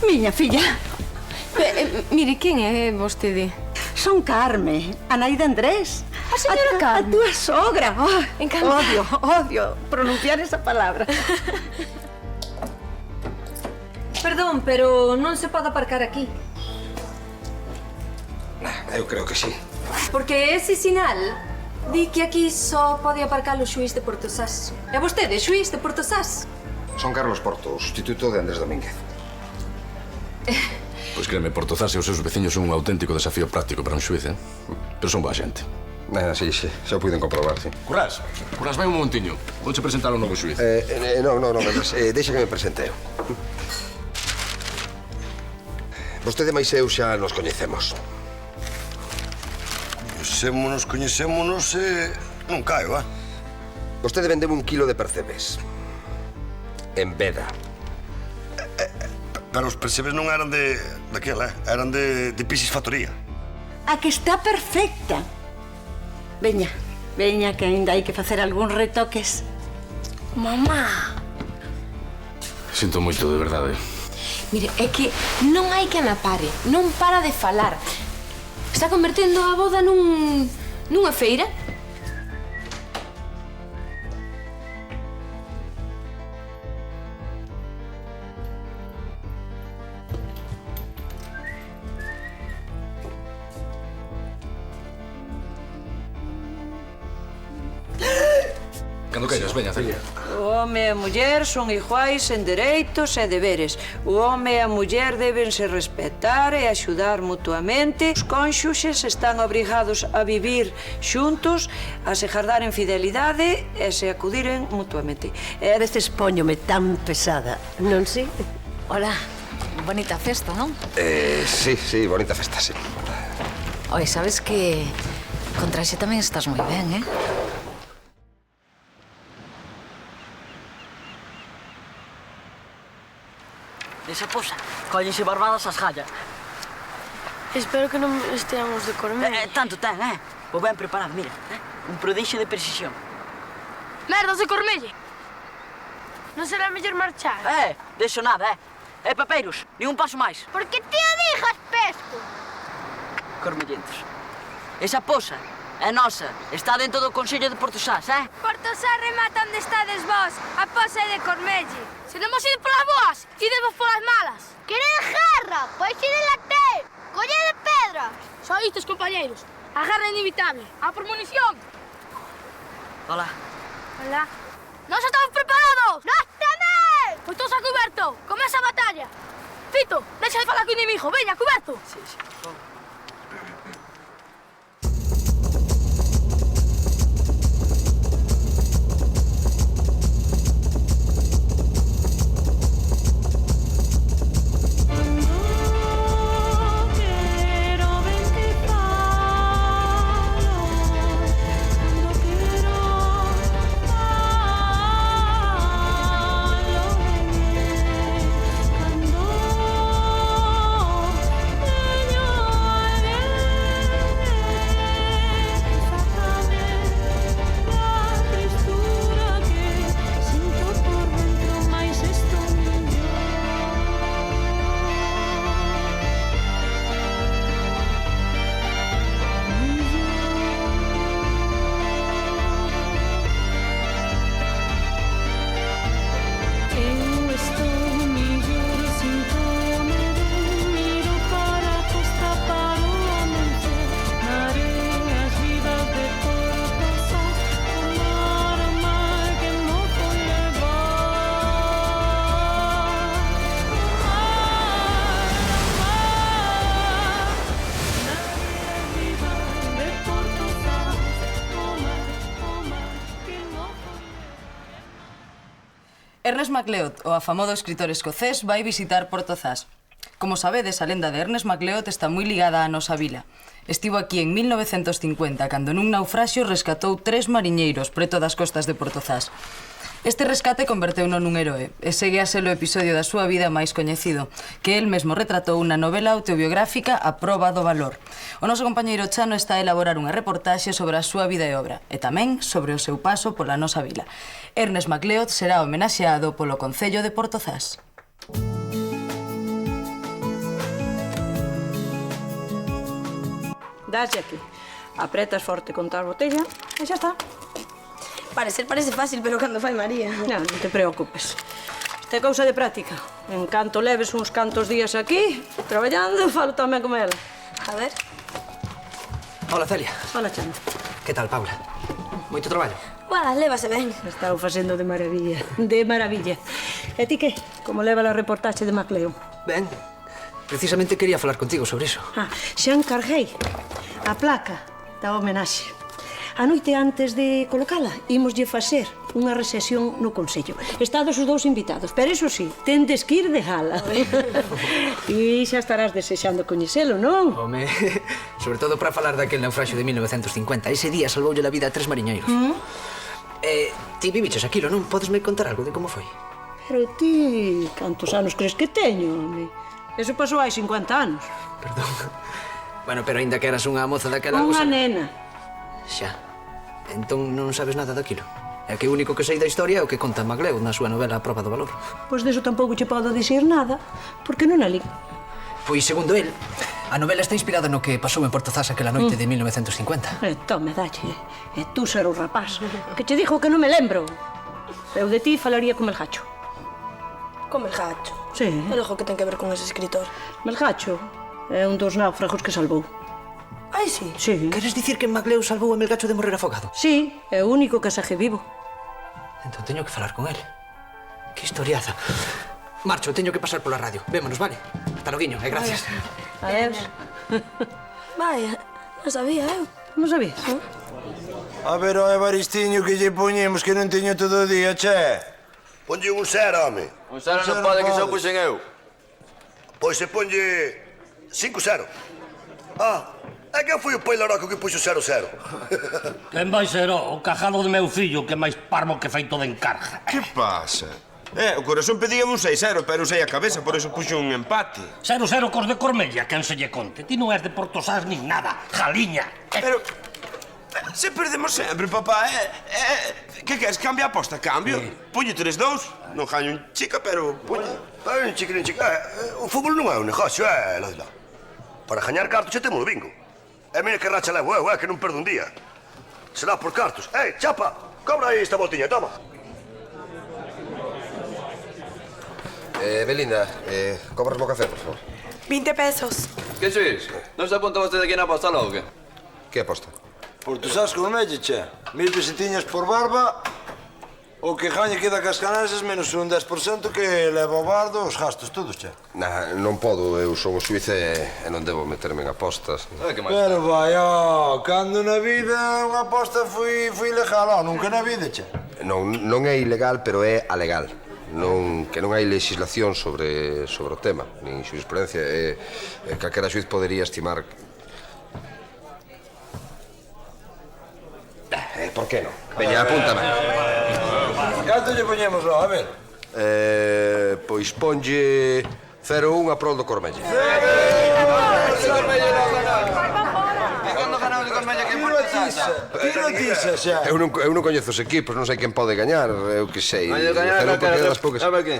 Miña filla. Mire, quen é vostede? Son Carme, a nai de Andrés. A señora Carme? A túa sogra. Encantada. Odio pronunciar esa palabra. Perdón, pero non se pode aparcar aquí. Eu creo que sí. Porque ese sinal di que aquí só pode aparcar o xuiz de Portosás. É vostede, xuiz de Portosás? Son Carlos Porto, o sustituto de Andrés Domínguez. Pois créeme, Portozás e os seus veciños son un auténtico desafío práctico para un xuiz, eh? Pero son boa xente. Sí, xa o puiden comprobar, sí. Currás, vai un momentiño. Vouche presentar ao novo xuiz. Non, deixa que me presente eu. Vostede máis eu xa nos coñecemos. Coñecémonos e non caio, Vostede vendeu 1 kilo de percebes. En veda. Pero os percebes non eran daquela, eran de Pisis Factoría. A que está perfecta. Veña, que ainda hai que facer algúns retoques. Mamá. Sinto moito, de verdade. Mire, é que non hai que anapare, non para de falar. Está convertendo a boda nunha feira. Cando queiras, veña, Celia. O home e a muller son iguais en dereitos e deberes. O home e a muller débense respetar e axudar mutuamente. Os cónxuxes están obrigados a vivir xuntos, a se gardar en fidelidade e se acudiren mutuamente. E a veces póñome tan pesada, non si? Hola, bonita festa, non? Sí, bonita festa, sí. Oi, sabes que con traxe tamén estás moi ben, Esa posa, cóllense barbadas as gallas. Espero que non esteamos de Cormelle. Tanto ten, O ben preparado, mira, un prodixio de precisión. Merdas de Cormelle! Non será mellor marchar? Deso nada, E papeiros, nin un paso máis. Por que te o dixas, pesco? Cormellentos. Esa posa é nosa, está dentro do Consello de Portosás, Portosás remata onde estades vós, a posa é de Cormelle. Se non vos ide polas boas, idevos polas malas. Queredes guerra? Pois idela ter. Collede pedras. Só istes, compañeiros. A guerra é inevitable. A por munición. Hola. Hola. Nós estamos preparados. Nós tamén. Pois todos a cuberto. Comeza a batalla. Fito, deixa de falar co inimigo. Veña, a cuberto. Sí. Ernest MacLeod, o afamado escritor escocés, vai visitar Portozás. Como sabedes, a lenda de Ernest MacLeod está moi ligada á nosa vila. Estivo aquí en 1950, cando nun naufraxio rescatou 3 mariñeiros preto das costas de Portozás. Este rescate converteuno nun heroe e segue a ser o episodio da súa vida máis coñecido, que el mesmo retratou na novela autobiográfica A proba do valor. O noso compañeiro Chano está a elaborar unha reportaxe sobre a súa vida e obra e tamén sobre o seu paso pola nosa vila. Ernest MacLeod será homenaxeado polo Concello de Portozás. Dase aquí. Apretas forte contra a botella e xa está. Parece fácil, pero cando fai María. Non te preocupes. Isto é cousa de práctica. En canto leves uns cantos días aquí, traballando, falo tamén con ela. A ver. Hola, Celia. Hola, Chano. Que tal, Paula? Moito traballo? Buah, lévase ben. Está facendo de maravilla. De maravilla. E ti que? Como leva a reportaxe de Macleod? Ben. Precisamente quería falar contigo sobre iso. Xa encarguei a placa da homenaxe. A noite antes de colocala, ímoslle facer unha recesión no Consello. Estados os dous invitados, pero iso sí, tendes que ir de gala. E xa estarás desexando coñecelo, non? Home, sobre todo para falar daquel naufraxio de 1950. Ese día salvoulle a vida a 3 mariñeiros. Ti viviches aquilo, non? Podesme contar algo de como foi? Pero ti, cantos anos crees que teño, home? Eso pasou hai 50 anos. Perdón. Bueno, pero aínda que eras unha moza daquela... Unha nena. Xa. Entón non sabes nada daquilo. É que o único que sei da historia é o que conta Macleod na súa novela A Proba do Valor. Pois deso tampouco che podo dicir nada, porque non a li. Pois, segundo el, a novela está inspirada no que pasou en Portozás aquela noite de 1950. Tome, dalle. E tú ser o rapaz, que che dixo que non me lembro. Eu de ti falaría con Melgacho. Con Melgacho? Sí. E logo que ten que ver con ese escritor? Melgacho é un dos náufragos que salvou. Ai, sí? Sí. Queres dicir que Macleod salvou a Melgacho de morrer afogado? Sí, é o único que saje vivo. Entón teño que falar con el. Que historiaza. Marcho, teño que pasar pola radio. Vémonos, vale? Ata loguiño, e gracias. Adeus. Vaya, non sabía, eu. Non sabías? A ver, o Evaristiño que lle poñemos que non teño todo o día, che. Ponlle un 0, home. Un 0 non pode, que xa o puxen eu. Pois se ponlle 5-0. É que foi o pai Laroco que puxo 0-0. Quen vai ser o cajado do meu fillo, que é máis parvo que feito de encarga. Que pasa? O corazón pedía un 6-0, pero usei a cabeza, por eso puxo un empate. 0-0 cos de Cormella, quen se lle conte. Ti non és de Portosás nin nada, jaliña. Pero... se perdemos sempre, papá, que queres? Cambia a aposta, cambio? Puño 3-2, non gaño un chica, pero puño. Un chica, un chica. O fútbol non é un negocio, Lodila. Para gañar cartos xa temos o bingo. E mira que racha levo, que non perdo un día. Será por cartos. Chapa, cobra aí esta voltiña, toma. Belinda, cobras o café, por favor. 20 pesos. Que sois? Non se apunta vostede aquí na aposta logo, que? Que aposta? Portosás con Melle, che. 1000 pesetiñas por barba. O que gañe queda cas canenses menos un 10% que leva o bardo os gastos todos, che. Non podo, eu son o xuiz e non debo meterme en apostas. Pero vai, cando na vida unha aposta foi legal, nunca na vida, che. Non é ilegal, pero é alegal. Que non hai legislación sobre o tema, nin xurisprudencia, e calquera xuiz podería estimar... Por que non? Veña, apúntame. Canto lle poñemos lá, a ver? Pois ponlle 0-1 a prol do Cormella. Que noticia, xa? Eu non coñezo os equipos, non sei quen pode gañar, eu que sei. A ver que?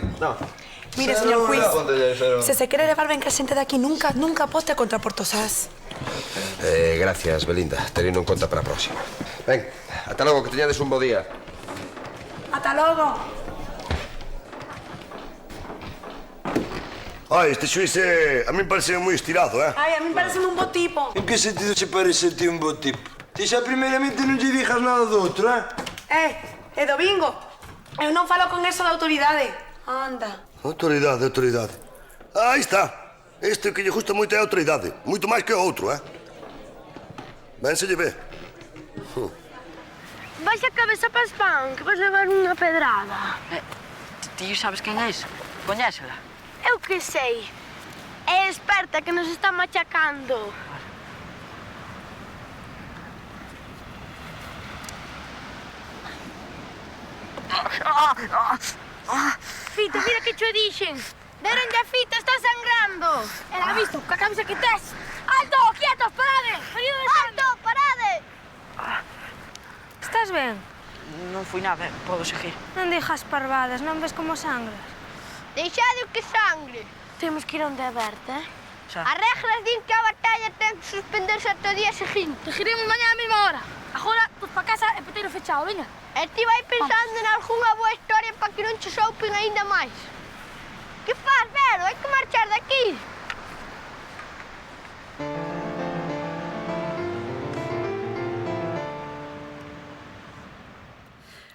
Mire, señor juiz, se quere levar ben que a xente de aquí nunca aposte contra Portosás. Gracias, Belinda. Teniendo en conta para a próxima. Ben, ata logo, que teñades un bo día. Ata logo. Este xuiz a mí parece moi estirado, Ai, a mí parece un bo tipo. En que sentido che parece ti un bo tipo? Ti xa primeiramente non lle dixas nada do outro, É domingo. Eu non falo con eso da autoridade. Anda. Autoridade. Aí está. Este que lle gusta moito é a autoridade. Moito máis que o outro, Ben se lle ve. Vais a cabeza para Spam, que vas levar unha pedrada. Ti sabes quen é ese? Coñécela? Eu que sei. É experta que nos está machacando. Fita, mira que cho dixen. Deron a fita, está sangrando. Era visto, ca cabeza que tes. Alto, quietos, parade. Alto, parade. Estás ben? Non foi nada, podo seguir. Non dixas parvadas, non ves como sangras? Deixade o que sangre. Temos que ir onde a Berta, As regras din que a batalla ten que suspenderse ata o día seguinte. Seguiremos mañá a mesma hora. Agora, pues pa casa e peteiro fechado, veña. E ti vai pensando en algunha boa historia para que non che soupen aínda máis. Que faz, Vero? Hai que marchar daqui.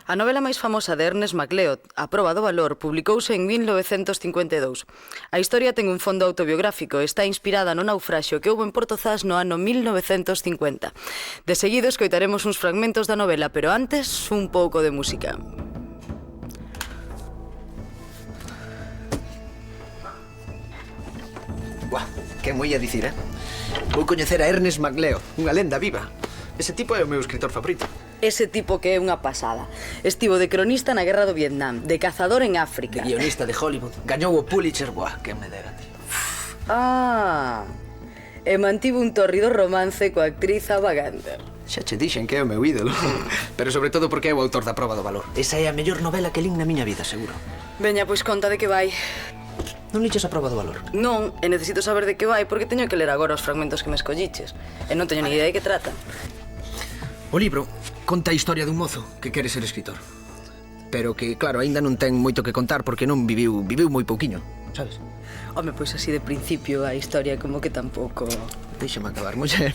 A novela máis famosa de Ernest MacLeod, A proba do valor, publicouse en 1952. A historia ten un fondo autobiográfico e está inspirada no naufraxio que houbo en Portozás no ano 1950. De seguido escoitaremos uns fragmentos da novela, pero antes un pouco de música. Buah, que moi a dicir, Vou coñecer a Ernest MacLeod, unha lenda viva. Ese tipo é o meu escritor favorito. Ese tipo que é unha pasada. Estivo de cronista na Guerra do Vietnam, de cazador en África. De guionista de Hollywood. Gañou o Pulitzer, buah, que me dera, tío. E mantivo un torrido romance coa actriz Ava Gardner. Xa che dixen que é o meu ídolo. Pero sobre todo porque é o autor da Proba do Valor. Esa é a mellor novela que lín na miña vida, seguro. Veña, pois conta de que vai. Non liches a Proba do Valor? Non, e necesito saber de que vai porque teño que ler agora os fragmentos que me escolliches. E non teño ni idea de que trata. O libro conta a historia dun mozo que quere ser escritor. Pero que, claro, aínda non ten moito que contar porque non viviu moi pouquiño, sabes? Home, pois así de principio a historia como que tampouco... Deixame acabar, muller.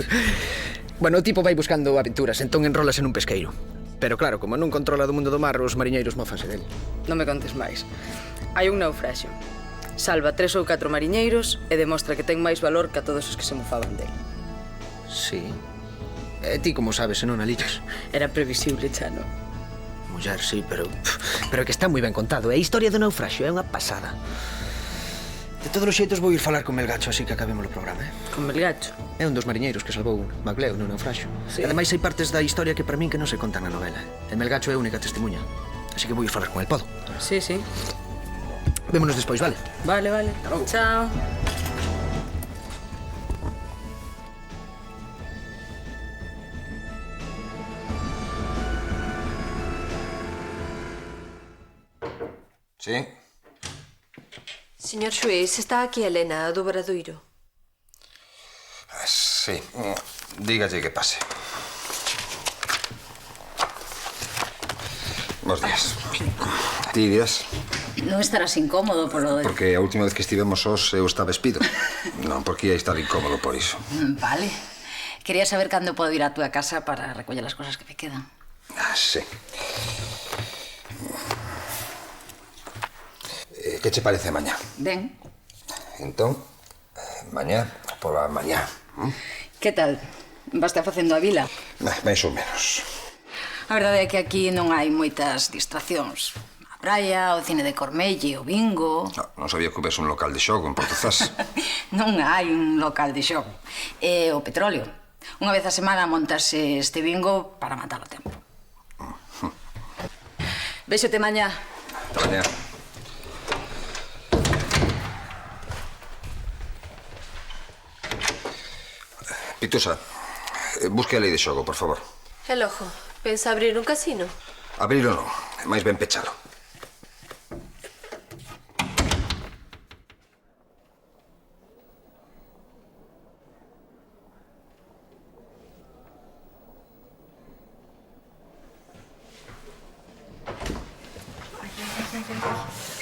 Bueno, o tipo vai buscando aventuras, entón enrólase nun pesqueiro. Pero claro, como non controla do mundo do mar, os mariñeiros mófanse del. Non me contes máis. Hai un naufraxio. Salva 3 ou 4 mariñeiros e demostra que ten máis valor que a todos os que se mofaban del. Sí. E ti como sabes se non a liches? Era previsible, Chano. Muller, sí, pero que está moi ben contado. E a historia do naufraxio é unha pasada. De todos os xeitos vou ir falar con Melgacho así que acabemos o programa, Con Melgacho? É un dos mariñeiros que salvou MacLeod no naufraxio. Sí. Ademais hai partes da historia que para min que non se contan na novela. E Melgacho é a única testemunha. Así que vou ir falar con el, podo? Sí, sí. Vémonos despois, vale? Vale, vale. Chao. Sí? Señor xuez, está aquí Elena, do Obradoiro. Sí. Dígalle que pase. Bos días. Ti dirás? Non estarás incómodo por lo de... Porque a última vez que estivemos os eu estaba espido. Non, porque ia estar incómodo por iso. Vale. Quería saber cando podo ir a túa casa para recoller as cosas que me quedan. Sí. Que che parece mañá? Ben. Entón, mañá pola mañá. Que tal? Vaste facendo a vila? Mais ou menos. A verdade é que aquí non hai moitas distraccións. A praia, o cine de Cormelle, o bingo... Non sabía que houvese un local de xogo en Portozás. Non hai un local de xogo. E o petróleo. Unha vez a semana montase este bingo para matar o tempo. Véxote mañá. Ata mañá. Pitusa, busque a lei de xogo, por favor. E logo, pensa abrir un casino? Abrilo non, máis ben pechalo.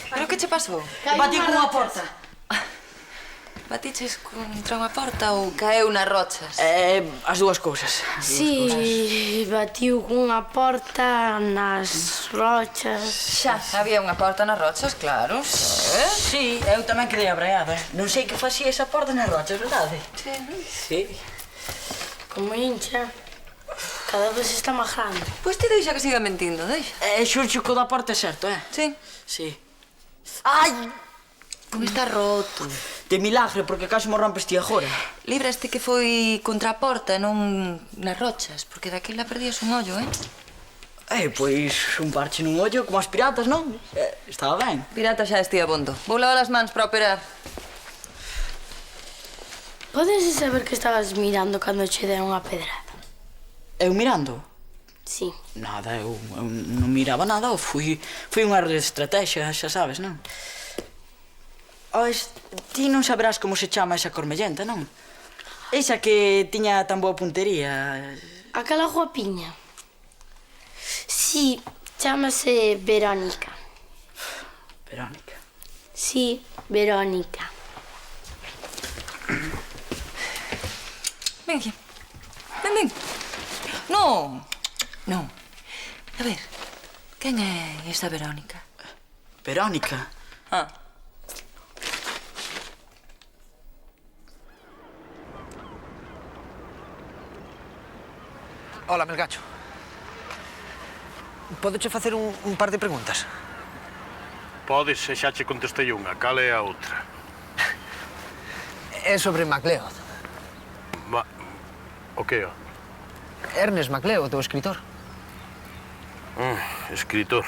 Pero que che pasou? Batí cunha porta. Batiches contra unha porta ou caeu nas rochas? As dúas cousas. Si, batiu cunha porta nas rochas. Xa, había unha porta nas rochas, claro. Si, eu tamén quedei abreada. Non sei que facía esa porta nas rochas, verdade? Sí, non? Si. Como hincha, cada vez está máis grande. Pois te deixa que siga mentindo, deixa. Xurxo que o da porta é certo, Sí. Si. Ai! Está roto. De milagre, porque casi mo rompes ti agora. Libraste que foi contra a porta, non nas rochas, porque daquela perdías un ollo, Pois un parche nun ollo, como as piratas, non? Estaba ben. Pirata xa estive abondo. Vou lavar as mans para operar. Podes saber que estabas mirando cando che deron a pedrada? Eu mirando? Sí. Nada, eu non miraba nada, fui unha estrategia, xa sabes, non? Ois, ti non sabrás como se chama esa cormellenta, non? Esa que tiña tan boa puntería. Aquela guapiña. Sí, chámase Verónica. Verónica. Sí, Verónica. Ven aquí. Ven. Non. Non. A ver, quen é esta Verónica? Verónica? Ah. Hola, Melgacho. Podoche facer un par de preguntas? Podes, e xa che contestei unha. Cal é a outra? É sobre MacLeod. O que é? Ernest MacLeod, o escritor. Escritor.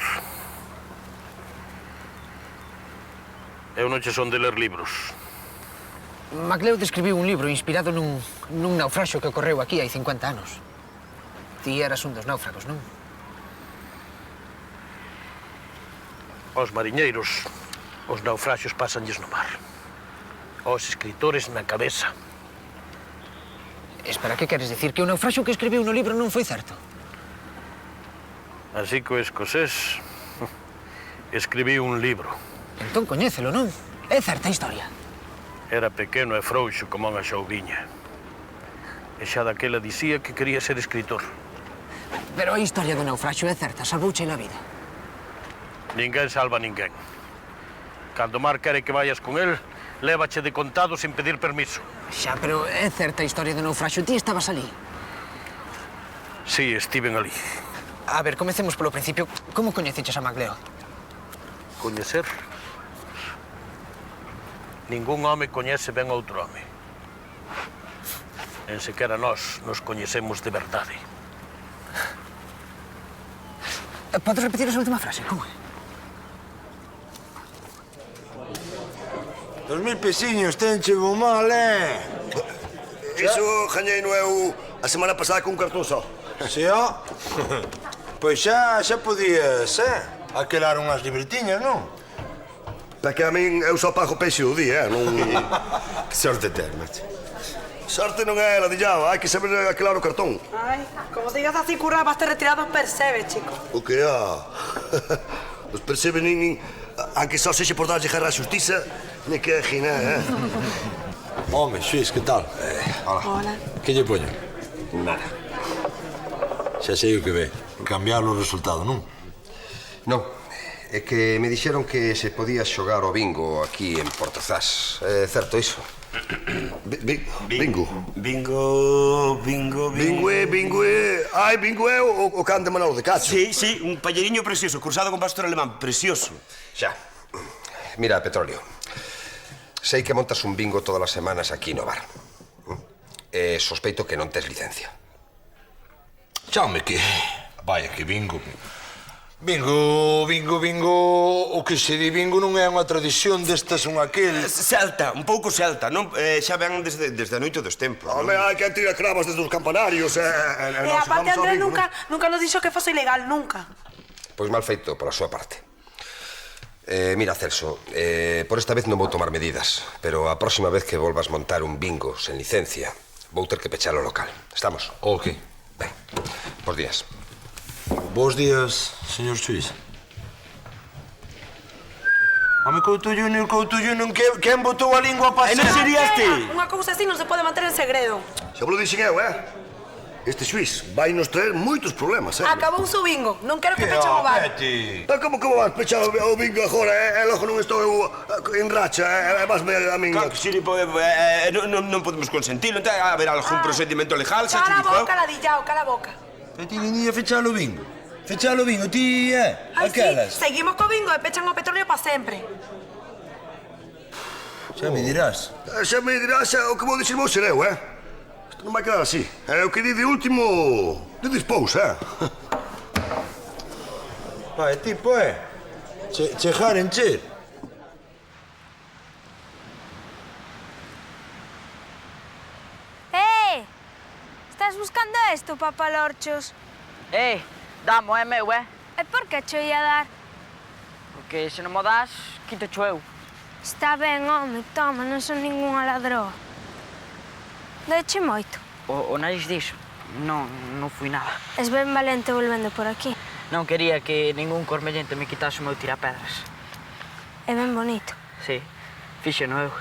Eu non che son de ler libros. MacLeod escribiu un libro inspirado nun naufraxio que ocorreu aquí hai 50 anos. Ti eras un dos náufragos, non? Os mariñeiros, os naufraxios pásanlles no mar. Os escritores na cabeza. Espera, que queres dicir? Que o naufraxio que escribiu no libro non foi certo? Así que o escocés escribiu un libro. Entón coñécelo, non? É certa a historia. Era pequeno e frouxo como unha xouviña. E xa daquela dicía que quería ser escritor. Pero a historia do naufraxio é certa, salvouche a vida. Ninguén salva ninguén. Cando o mar quere que vayas con el, lévache de contado sin pedir permiso. Xa, pero é certa a historia do naufraxio. Ti estabas ali. Sí, estiven ali. A ver, comecemos polo principio. Como coñeceches a MacLeod? Coñecer? Ningún home coñece ben outro home. En sequera nós nos coñecemos de verdade. Podes repetir esa última frase? Como é? 2000 pesiños, tenche bo mal, Iso gañeino eu a semana pasada con un cartón só. Si, ó. Pois xa podías, aquelar unhas libretiñas, non? Para que a min eu só pago peixe o día, non... Que sorte ter, macho. Sorte non é, ladillado, hai que saber aquelar o cartón. Ay, como digas así, curra, vas te retirado percebe, chico. O que é? Os percebe nin... Aunque só sexe por darlle guerra á xustiza, ni que é gina, Home, xuiz, que tal? Hola. Que lle poño? Nada. Xa sei o que ve. Cambiar o resultado, non? Non. É que me dixeron que se podía xogar o bingo aquí en Portozás. É certo iso? Bingo? Bingo é... Ai, bingo é o can de Manolo de Cacho. Sí, un palleriño precioso, cursado con pastor alemán, precioso. Xa. Mira, Petróleo. Sei que montas un bingo todas as semanas aquí no bar. E sospeito que non tes licencia. Chame que... Vaya, que bingo... Bingo... O que se di bingo non é unha tradición destas un aquel... Celta, un pouco celta, non? Xa ven desde a noite dos tempos. Home, hai que tira cravas desde os campanarios, E aparte Andrés nunca nos dixo que fose ilegal, nunca. Pois mal feito pola súa parte. Mira, Celso, por esta vez non vou tomar medidas, pero a próxima vez que volvas montar un bingo sen licencia, vou ter que pechar o local. Estamos? Ok. Ben, bos días. Bos días, señor xuiz. Home, Couto Junior, quen botou a lingua a pasar? E non serías ti? Unha cousa así non se pode manter en segredo. Xa vos lo dixen eu, Este xuiz vai nos traer moitos problemas, Acabou o bingo, non quero que pechen o bar. Como vas pechar o bingo agora? Logo non estou eu en racha, vasme a min... Claro que sí, non podemos consentilo. A ver, algún procedimento legal, xa Cala a utilizou. boca, ladillao, cala a boca. E ti viñía a fechar o bingo? Fechar o bingo, ti, Ai, sí, aquelas? seguimos co bingo e pechan o petróleo pa sempre. Xa me dirás. Xa me dirás o que vou dicir vou ser eu, Isto non vai quedar así. O que di de último... de dispous, Vai, tipo, chejar en che. Estás buscando esto, papalorchos? Damo, é meu, E por que cho ia dar? Porque se non mo das, quito cho eu. Está ben, home, toma, non son ningunha ladroa. Deche moito. O nariz dixo. Non fui nada. Es ben valente volvendo por aquí. Non quería que ningún cormellente me quitase o meu tirapedras. É ben bonito. Sí, fíxeno eu.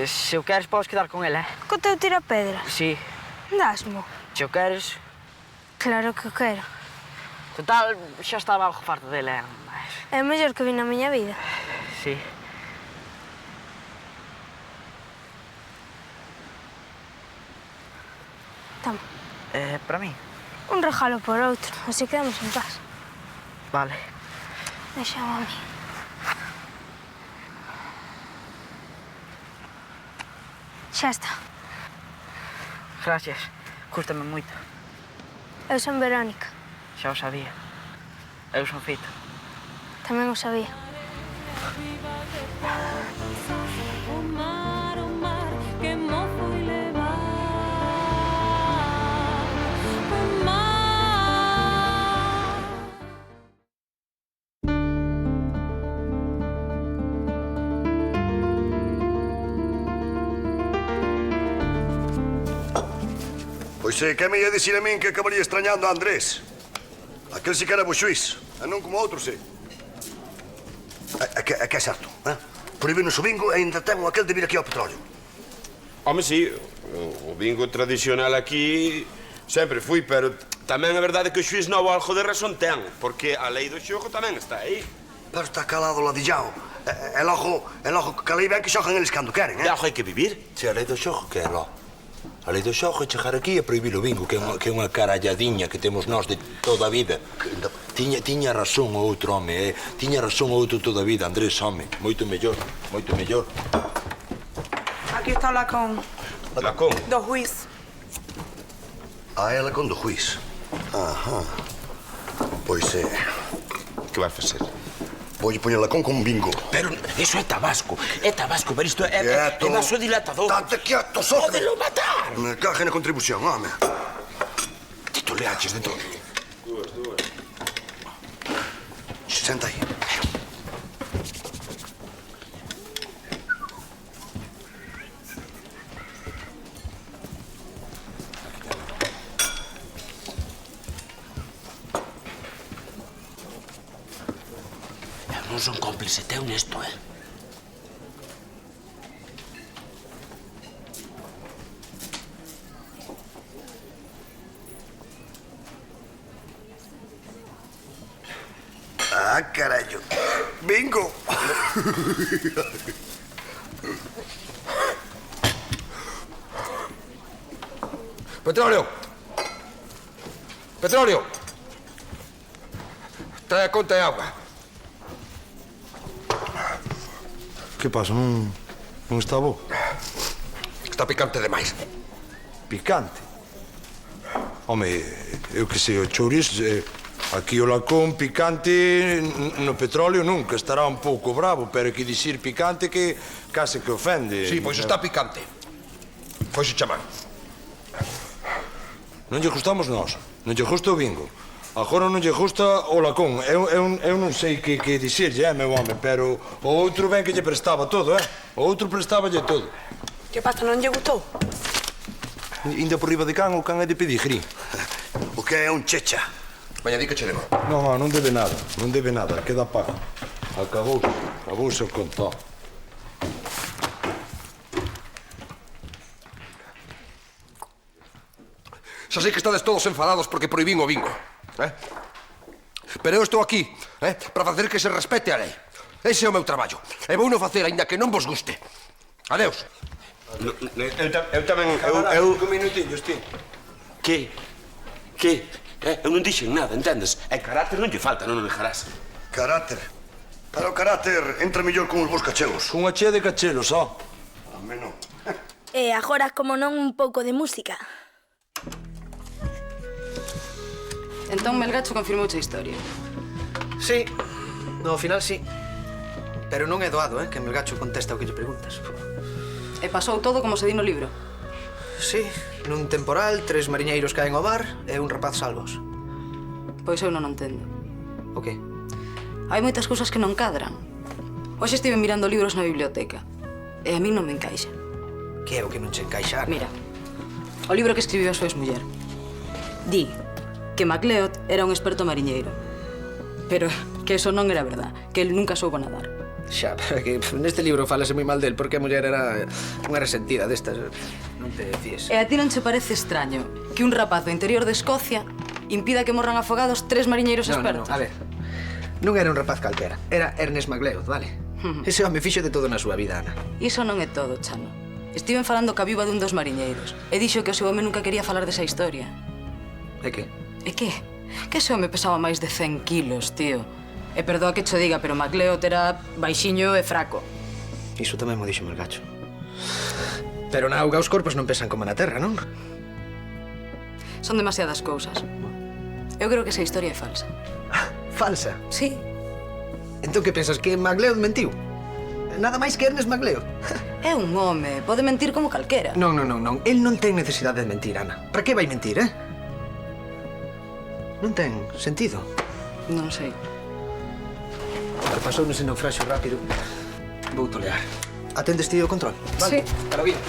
Se o queres, podes quedar con ele, Co teu tirapedras? Sí. Dasmo. Se o queres... Claro que o quero. Total, xa estaba algo farto dele, É o mellor que vi na miña vida. Sí. Toma. Para mí? Un regalo por outro, así quedamos en paz. Vale. Deixa-o a mí. Xa está. Gracias. Cústame moito. Eu son Verónica. Xa o sabía. Eu son Fito. Tamén o sabía. Pois que me ia dicir a min que acabaría extrañando a Andrés. Aquel si que era bo xuiz, e non como outros, É que é certo, prohibirnos o bingo e ainda ten aquel de vir aquí ao petróleo. Home, sí, o bingo tradicional aquí sempre fui, pero tamén é verdade que o xuiz novo algo de razón ten, porque a lei do xogo tamén está aí. Pero está calado ladillao. É logo que calei ben que xogan eles cando queren, E algo hai que vivir. Se a lei do xogo, que é lo? A lei do xogo é chegar aquí e prohibir o bingo, que é unha caralladiña que temos nós de toda a vida. Tiña razón o outro home, tiña razón o outro toda a vida, Andrés, home. Moito mellor, moito mellor. Aquí está o lacón. Lacón? Do juiz. É lacón do juiz. Ajá. Pois que vai facer? Voulle poñer lacón con bingo. Pero iso é tabasco, pero isto é vasodilatador. Date quieto, Sócrates. Pódelo matar. Me caje na contribución, home. Ti toleaches de todo. Dúas. Senta aí. Non son cómplice teu nesto, Carallo. Bingo. Petróleo. Petróleo. Trae a conta e agua. Que pasa, non está bo? Está picante demais. Picante? Home, eu que sei, o chourizo, aquí o lacón picante no petróleo nunca, estará un pouco bravo, pero que dicir picante que case que ofende. Sí, pois está picante. Foise chamar. Non lle gustamos nós, non lle gusta o bingo. Agora non lle gusta o lacón. Eu non sei que dicirlle, meu home, pero o outro ben que lle prestaba todo, O outro prestaballe todo. Que pasa, non lle gustou? Inda por riba de can, o can é de pedigrí. O que é un checha? Maña di que che levo. Non debe nada, queda pago. Acabouse o conto. Xa sei que estades todos enfadados porque prohibín o bingo. Pero eu estou aquí para facer que se respete a lei. Ese é o meu traballo. E vouno facer, aínda que non vos guste. Adeus. Eu tamén... Un minutiños, ti. Que? Eu non dixen nada, entendes? E carácter non lle falta, non o dejarás. Carácter? Pero o carácter entra mellor con os vos cachelos. Unha chea de cachelos, ó. A mí non. E agora, como non, un pouco de música. Entón Melgacho confirmouche a historia. Sí, no final sí. Pero non é doado, que Melgacho contesta o que lle preguntas. E pasou todo como se di no libro. Sí, nun temporal, 3 mariñeiros caen ao mar e un rapaz salvos. Pois eu non o entendo. O que? Hai moitas cousas que non cadran. Hoxe estive mirando libros na biblioteca e a mí non me encaixa. Que é o que non che encaixar? Mira, o libro que escribiu a súa exmuller di que MacLeod era un experto mariñeiro, pero que eso non era verdad, que el nunca soubo nadar. Xa, pero que neste libro falase moi mal del porque a muller era unha resentida destas. Non te fíes. E a ti non che parece extraño que un rapaz do interior de Escocia impida que morran afogados 3 mariñeiros expertos? A ver, non era un rapaz calquera, era Ernest MacLeod, vale? Ese home fixo de todo na súa vida, Ana. Iso non é todo, Chano. Estiven falando ca viúva dun dos mariñeiros e dixo que o seu home nunca quería falar desa historia. E que? E que? Que ese home pesaba máis de 100 kilos, tío. E perdoa que cho diga, pero MacLeod era baixiño e fraco. Iso tamén mo dixo Melgacho. Pero na auga os corpos non pesan como na terra, non? Son demasiadas cousas. Eu creo que esa historia é falsa. Falsa? Sí. Entón que pensas, que MacLeod mentiu? Nada máis que Ernest MacLeod. É un home, pode mentir como calquera. Non. El non ten necesidade de mentir, Ana. Para que vai mentir, Non ten sentido. Non sei. Pasou nese naufraxio rápido. Vou tolear. Atendes ti o control? Sí. Para bien.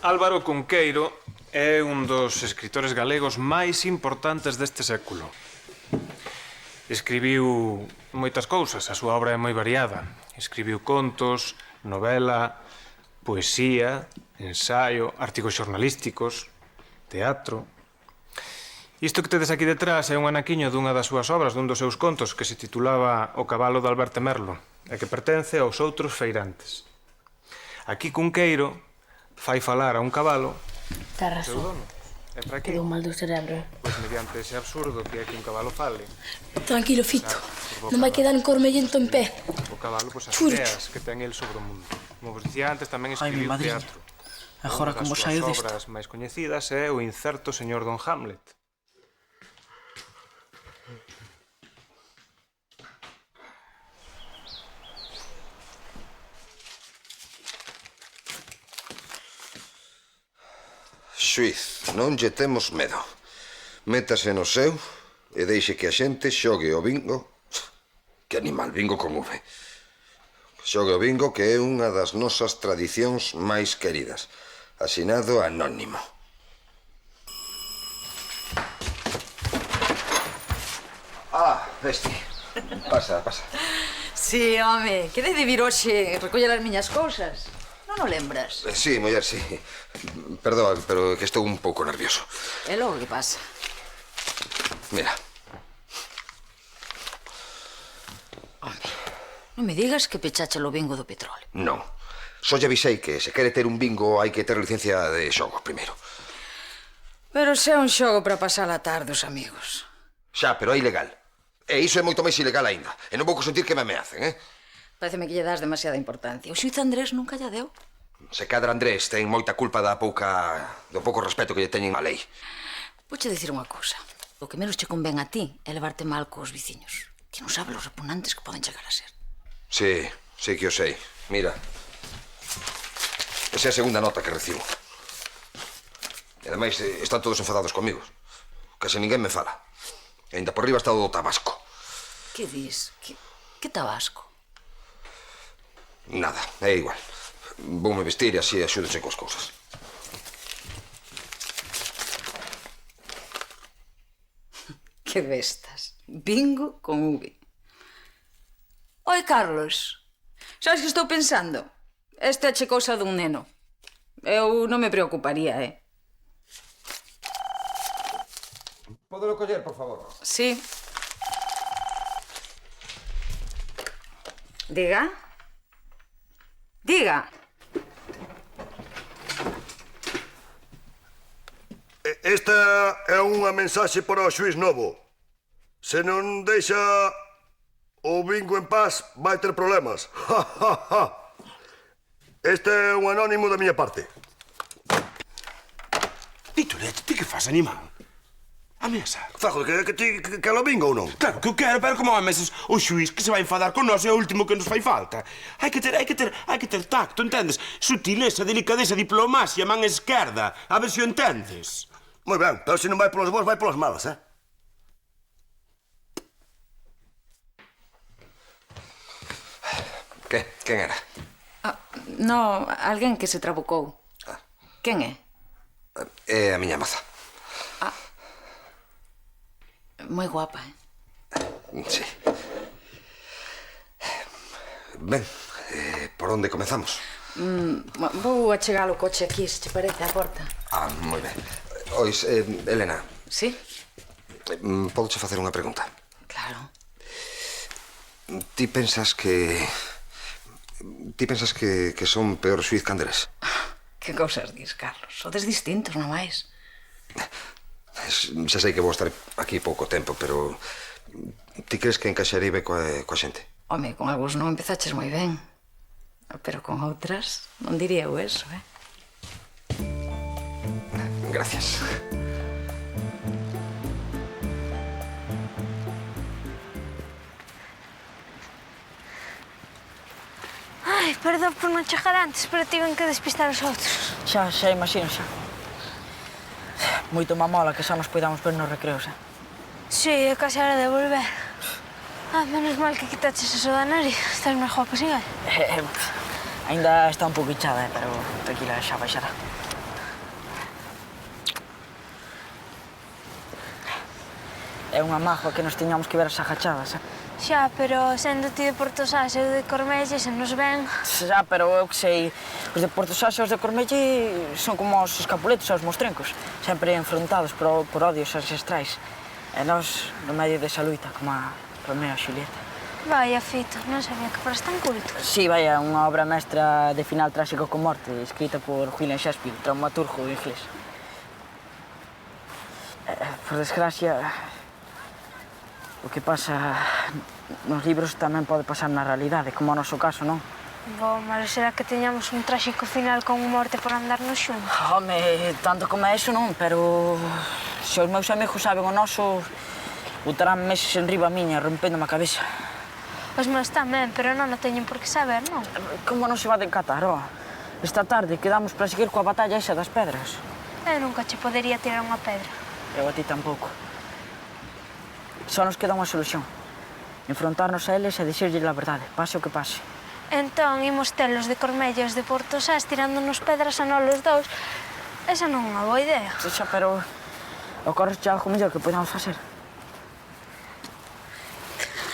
Álvaro Cunqueiro é un dos escritores galegos máis importantes deste século. Escribiu moitas cousas, a súa obra é moi variada. Escribiu contos, novela, poesía, ensaio, artigos xornalísticos, teatro. Isto que tedes aquí detrás é un anaquiño dunha das súas obras, dun dos seus contos, que se titulaba O cabalo de Alberto Merlo, e que pertence aos outros feirantes. Aquí Cunqueiro fai falar a un cabalo. Tá razón. É para aquí. Quedou mal do cerebro. Pois mediante ese absurdo que é que un cabalo fale. Tranquilo, Fito. Non vai quedar un cormellento en pé. O cabalo, pois as Churro. ideas que ten el sobre o mundo. Como vos dicía antes, tamén Ai, mi escribiu madriña. teatro. Agora como saio Unha das disto. súas obras máis coñecidas é O incerto señor Don Hamlet. Xuiz, non lle temos medo. Métase no seu e deixe que a xente xogue o bingo. Que animal, bingo con V. Xogue o bingo, que é unha das nosas tradicións máis queridas. Asinado anónimo. Ah, vesti. Pasa. Sí, home, que de vir hoxe recoller as miñas cousas. Non o lembras? Sí, muller, sí. Perdoa, pero que estou un pouco nervioso. É logo que pasa. Mira. Non me digas que pechache o bingo do petróleo. Non. Só lle avisei que se quere ter un bingo hai que ter licencia de xogo primeiro. Pero se é un xogo para pasar a tarde os amigos. Xa, pero é ilegal. E iso é moito máis ilegal aínda. E non vou consentir que me ameacen, Pareceme que lle das demasiada importancia. O xuiz Andrés nunca lla deu. Se cadra Andrés ten moita culpa do pouco respeto que lle teñen á lei. Vouche dicir unha cousa. O que menos che convén a ti é levarte mal cos viciños. Que non sabes os repugnantes que poden chegar a ser. Sí que o sei. Mira. Esa é a segunda nota que recibo. E ademais están todos enfadados comigo. Case ninguén me fala. E ainda por riba está o do Tabasco. Que dis? Que Tabasco? Nada, é igual. Voume vestir e así axúdense coas cousas. Que bestas. Bingo con V. Oi, Carlos. Sabes que estou pensando? Esta é cousa dun neno. Eu non me preocuparía, Pódelo coller, por favor? Sí. Diga. Diga. Esta é unha mensaxe para o xuiz novo. Se non deixa o bingo en paz, vai ter problemas. Este é un anónimo da miña parte. Titoret, ti que faz, animal? Ameaza. Fago que ti que lo bingo ou non? Claro que eu quero, pero como ameaças o xuiz que se vai enfadar con nós é o último que nos fai falta. Hai que ter tacto, entendes? Sutileza, delicadeza, diplomacia, man esquerda. A ver se o entendes. Moi ben, pero se non vai polas boas, vai polas malas, eh? Que? Quen era? No, alguén que se trabucou. Quen é? É a miña moza. Moi guapa, Sí. Ben, por onde comezamos? Vou achegar o coche aquí, se te parece, a porta. Moi ben. Ois, Elena. Sí? Podo che facer unha pregunta? Claro. Ti pensas que son peor xuiz que Andrés? Que cousas dis, Carlos? Sodes distintos, non máis. Xa sei que vou estar aquí pouco tempo, pero ti crees que encaixarei ben coa xente? Home, con algúns non empezaches moi ben. Pero con outras non diría eu eso, Gracias. Ai, perdón por non chegar antes, pero tiven que despistar os outros. Xa imagino, xa. Moito mamola que xa nos podamos ver nos recreos, Sí, é case hora de volver. Menos mal que quitaches eso da nariz. Estás máis guapa sin gal. Ainda está un pouco hinchada, pero tranquila, xa baixará. É unha mágoa que nos tiñamos que ver as agachadas, Xa, pero sendo ti de Portosás e eu de Cormelle, se nos ven... Xa, pero eu que sei, os de Portosás e os de Cormelle son como os escapuletos e os mostrencos, sempre enfrontados por odios ancestrais. E nós no medio desa luita, como a Romeo e Xulieta. Vaya, Fito, non sabía que foras tan culto. Sí, vaya, unha obra mestra de final tráxico con morte, escrita por William Shakespeare, dramaturgo inglés. Por desgracia, o que pasa nos libros tamén pode pasar na realidade, como no noso caso, non? Mas será que teñamos un tráxico final con morte por andarnos xuntos? Home, tanto como eso non, pero se os meus amigos saben o noso, botarán meses en riba miña, rompéndome a cabeza. Os meus tamén, pero non o teñen por que saber, non? Como non se va de encatar, ó? Esta tarde quedamos para seguir coa batalla esa das pedras. Eu nunca che podería tirar unha pedra. Eu a ti tampouco. Só nos queda unha solución. Enfrontarnos a eles e dicirlles a verdade, pase o que pase. Entón, imos telos de Cormelle e os de Portosás tirándonos pedras a nós os dous. Esa non é unha boa idea. Xa, pero ocorre xa algo mellor que podamos facer.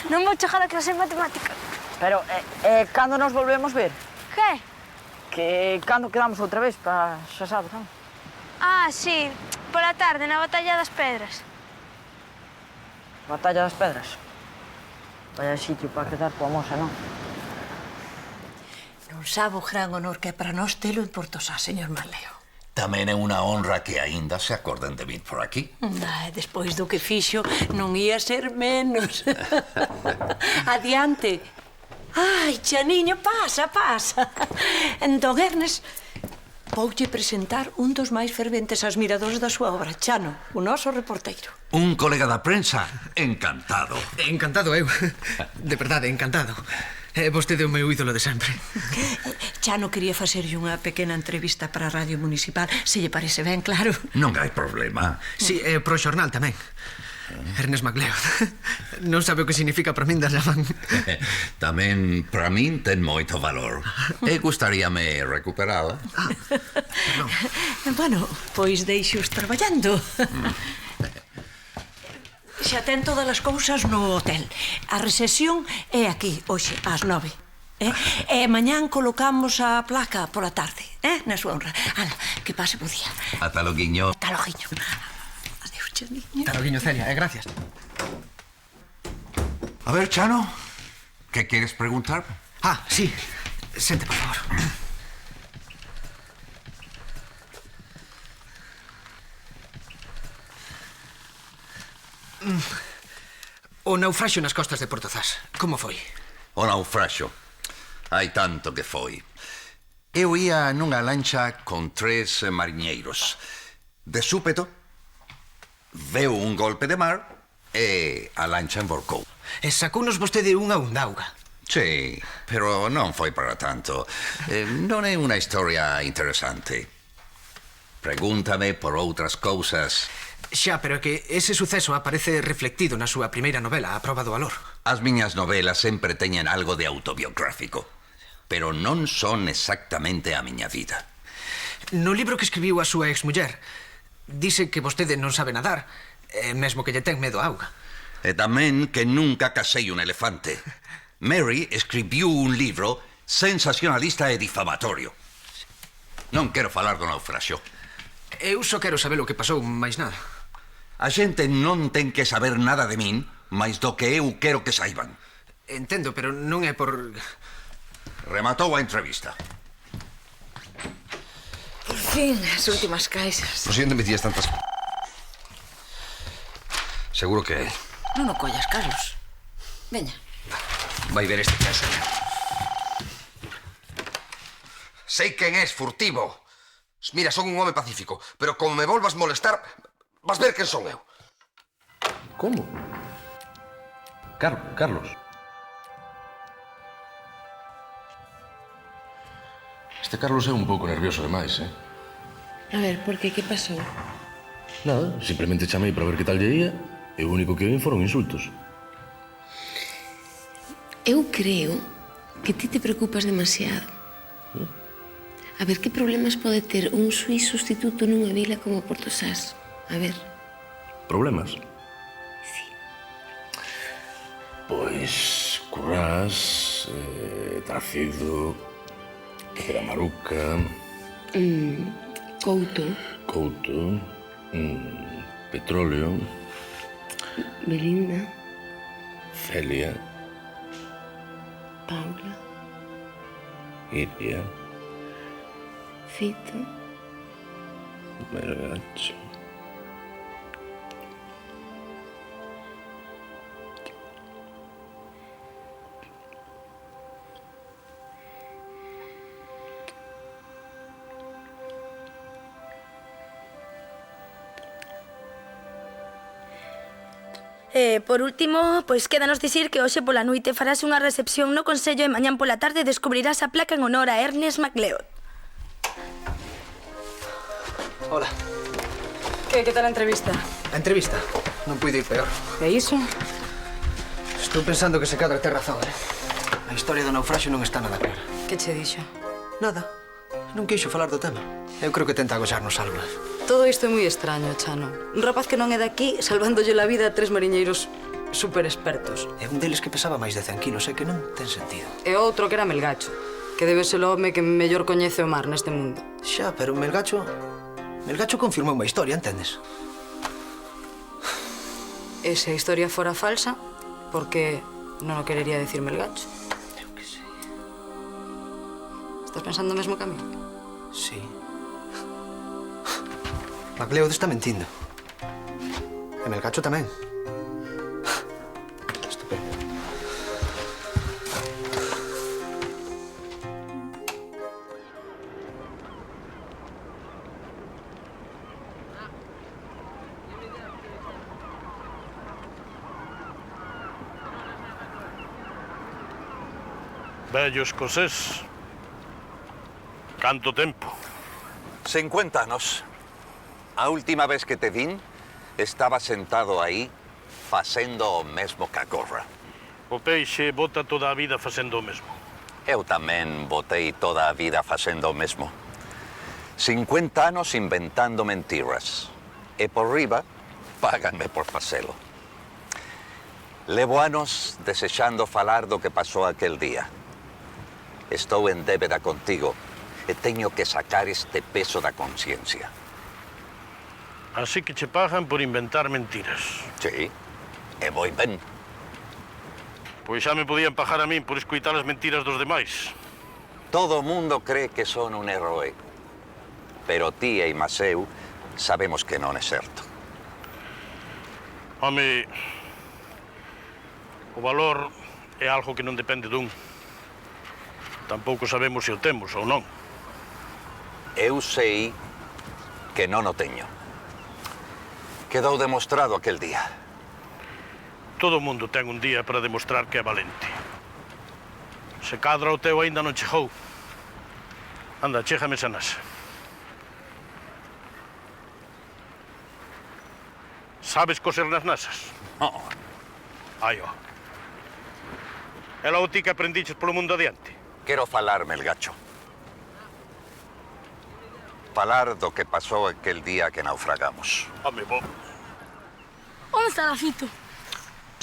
Non vou chegar a clase de matemática. Pero, cando nos volvemos ver? Que? Que cando quedamos outra vez, para xa sabes, non? Sí, pola tarde, na Batalla das Pedras. Batalla das Pedras? Vaya sitio para quedar coa moza, non? Non sabe o gran honor que é para nós telo en Portosá, señor Marleo. Tamén é unha honra que aínda se acorden de vir por aquí. Despois do que fixo, non ia ser menos. Adiante. Ai, Chaniño, pasa. Don Ernest, voulle presentar un dos máis ferventes admiradores da súa obra, Chano, o noso reporteiro. Un colega da prensa, encantado. Encantado eu. De verdade, encantado. Vostede é o meu ídolo de sempre. Chano quería facerlle unha pequena entrevista para a Radio Municipal, se lle parece ben, claro. Non hai problema. Si, pro xornal tamén. Ernest MacLeod. Non sabe o que significa para min das llaman. Tamén para min ten moito valor. E gustaríame recuperala. Bueno, pois deixos traballando. Xa ten todas as cousas no hotel. A recepción é aquí, hoxe, ás 9. E mañán colocamos a placa pola tarde, na súa honra. Ala, que pase bo día. Ata loguiño. Ata loguiño. Adeus, Chaniño. Ata loguiño, Celia, gracias. A ver, Chano, ¿qué quieres preguntar? Sí. Sente, por favor. O naufraxio nas costas de Portozás, como foi? O naufraxio. Hai tanto que foi. Eu ia nunha lancha con 3 mariñeiros. De súpeto, veu un golpe de mar e a lancha emborcou. E sacounos vostede unha auga. Sí, pero non foi para tanto. Non é unha historia interesante. Pregúntame por outras cousas. Xa, pero é que ese suceso aparece reflectido na súa primeira novela, A Proba do Valor. As miñas novelas sempre teñen algo de autobiográfico, pero non son exactamente a miña vida. No libro que escribiu a súa exmuller, dice que vostede non sabe nadar, mesmo que lle ten medo á auga. E tamén que nunca casei un elefante. Mary escribiu un libro sensacionalista e difamatorio. Non quero falar do naufraxio. Eu só quero saber o que pasou, máis nada. A xente non ten que saber nada de min, máis do que eu quero que saiban. Entendo, pero non é por... Rematou a entrevista. Por fin, as últimas caixas. Lo siento, metías tantas... Seguro que é. Non o collas, Carlos. Veña. Vai ver este caso. Sei quen és, furtivo. Mira, son un home pacífico, pero como me volvas molestar, vas ver quen son eu. Como? Carlos. Este Carlos é un pouco nervioso demais, eh? A ver, por qué? Que pasou? Nada, simplemente chamei para ver que tal lle ia e o único que oín foron insultos. Eu creo que ti te preocupas demasiado. A ver, que problemas pode ter un suís sustituto nunha vila como Porto Sás? A ver. Problemas? Sí. Pois... Currás... Tracido... Gramaruca... Couto... Petróleo... Belinda... Celia... Paula... Iria... Fito... Melgacho... Por último, pois quédanos dicir que hoxe pola noite farás unha recepción no Consello e mañán pola tarde descubrirás a placa en honor a Ernest MacLeod. Hola. Que tal a entrevista? A entrevista? Non puido ir peor. E iso? Estou pensando que se cadra ter razón, eh? A historia do naufraxio non está nada clara. Que che dixo? Nada. Non quixo falar do tema. Eu creo que tenta agocharnos algo. Todo isto é moi extraño, Chano. Un rapaz que non é daqui salvándolle a vida a 3 mariñeiros super expertos. É un deles que pesaba máis de 100 kilos, é que non ten sentido. E outro que era Melgacho, que debe ser o home que mellor coñece o mar neste mundo. Xa, pero Melgacho confirmou unha historia, entendes? E se a historia fora falsa, por que non o querería decir Melgacho? Eu que sei. Estás pensando o mesmo que a mí? Sí. MacLeod está mentindo. E Melgacho tamén. Estupendo. Vello escocés. Canto tempo? 50 anos. A última vez que te vin, estaba sentado aí, facendo o mesmo que agora. O peixe bota toda a vida facendo o mesmo. Eu tamén botei toda a vida facendo o mesmo. 50 anos inventando mentiras. E por riba, páganme por facelo. Levo anos desexando falar do que pasou aquel día. Estou en débeda contigo e teño que sacar este peso da conciencia. Así que che pagan por inventar mentiras. Sí, e moi ben. Pois xa me podían pagar a min por escuitar as mentiras dos demais. Todo o mundo cree que son un héroe. Pero ti e Maseu sabemos que non é certo. Home, o valor é algo que non depende dun. Tampouco sabemos se o temos ou non. Eu sei que non o teño. Quedou demostrado aquel día. Todo o mundo ten un día para demostrar que é valente. Se cadra o teu aínda non chegou. Anda, chégame esa nasa. Sabes coser nas nasas? Ai, ó. E logo ti que aprendiches polo mundo adiante? Quero falar, Melgacho. Falar do que pasou aquel día que naufragamos. Home, bo. Onde está Lacito?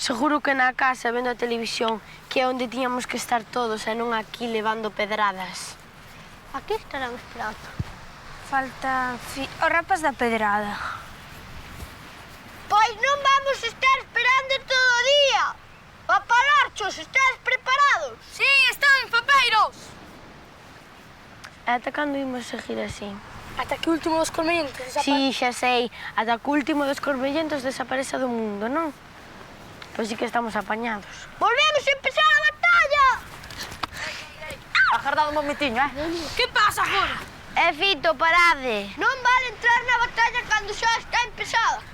Seguro que na casa vendo a televisión, que é onde tiñamos que estar todos e non aquí levando pedradas. Aquí estarán esperando. Falta o rapaz da pedrada. Pois non vamos estar esperando todo o día. Papalarchos, estás preparados? Sí, están, papeiros! Ata cando imos seguir así? Ata que o último dos cormellentos desaparece. Sí, xa sei. Ata que o último dos cormellentos desapareza do mundo, non? Pois sí que estamos apañados. Volvemos a empezar a batalla! Agardad un momentiño, Que pasa agora? Fito, parade. Non vale entrar na batalla cando xa está empezada.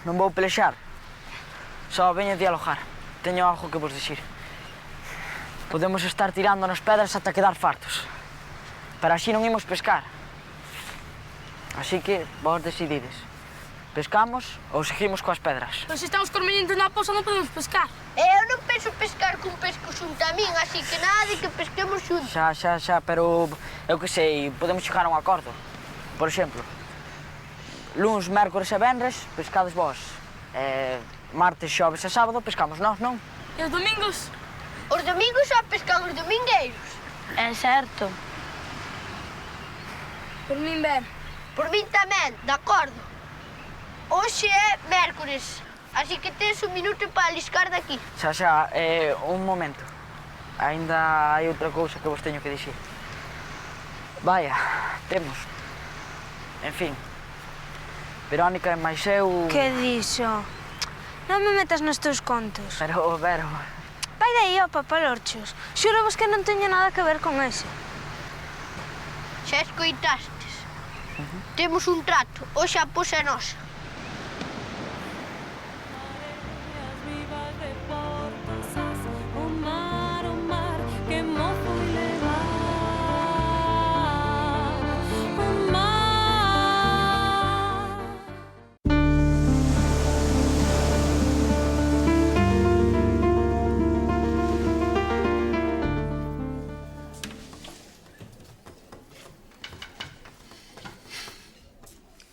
Non vou pelexar. Só veño a dialogar. Teño algo que vos dicir. Podemos estar tirando nas pedras ata quedar fartos. Pero así non imos pescar. Así que vos decidides. Pescamos ou seguimos coas pedras? Pois se estamos cormellentos na poza non podemos pescar. Eu non penso pescar cun pesco xunto a min, así que nada de que pesquemos xuntos. Xa, pero eu que sei, podemos chegar a un acordo. Por exemplo, luns, mércores e venres, pescades vós. Martes, xoves e sábado, pescamos nós, non? E os domingos? Os domingos só pescan os domingueiros. É certo. Por min ben. Por min tamén, de acordo. Hoxe é mércores, así que tens un minuto para aliscar daqui. Xa, un momento. Ainda hai outra cousa que vos teño que dicir. Vaya, temos. En fin. Verónica e máis eu... Que dixo? Non me metas nos teus contos. Pero, Vero... Vai de aí, ó, papalorchos. Xuro vos que non teño nada que ver con ese. Xa escoitastes. Temos un trato. Hoxe a posa é nosa.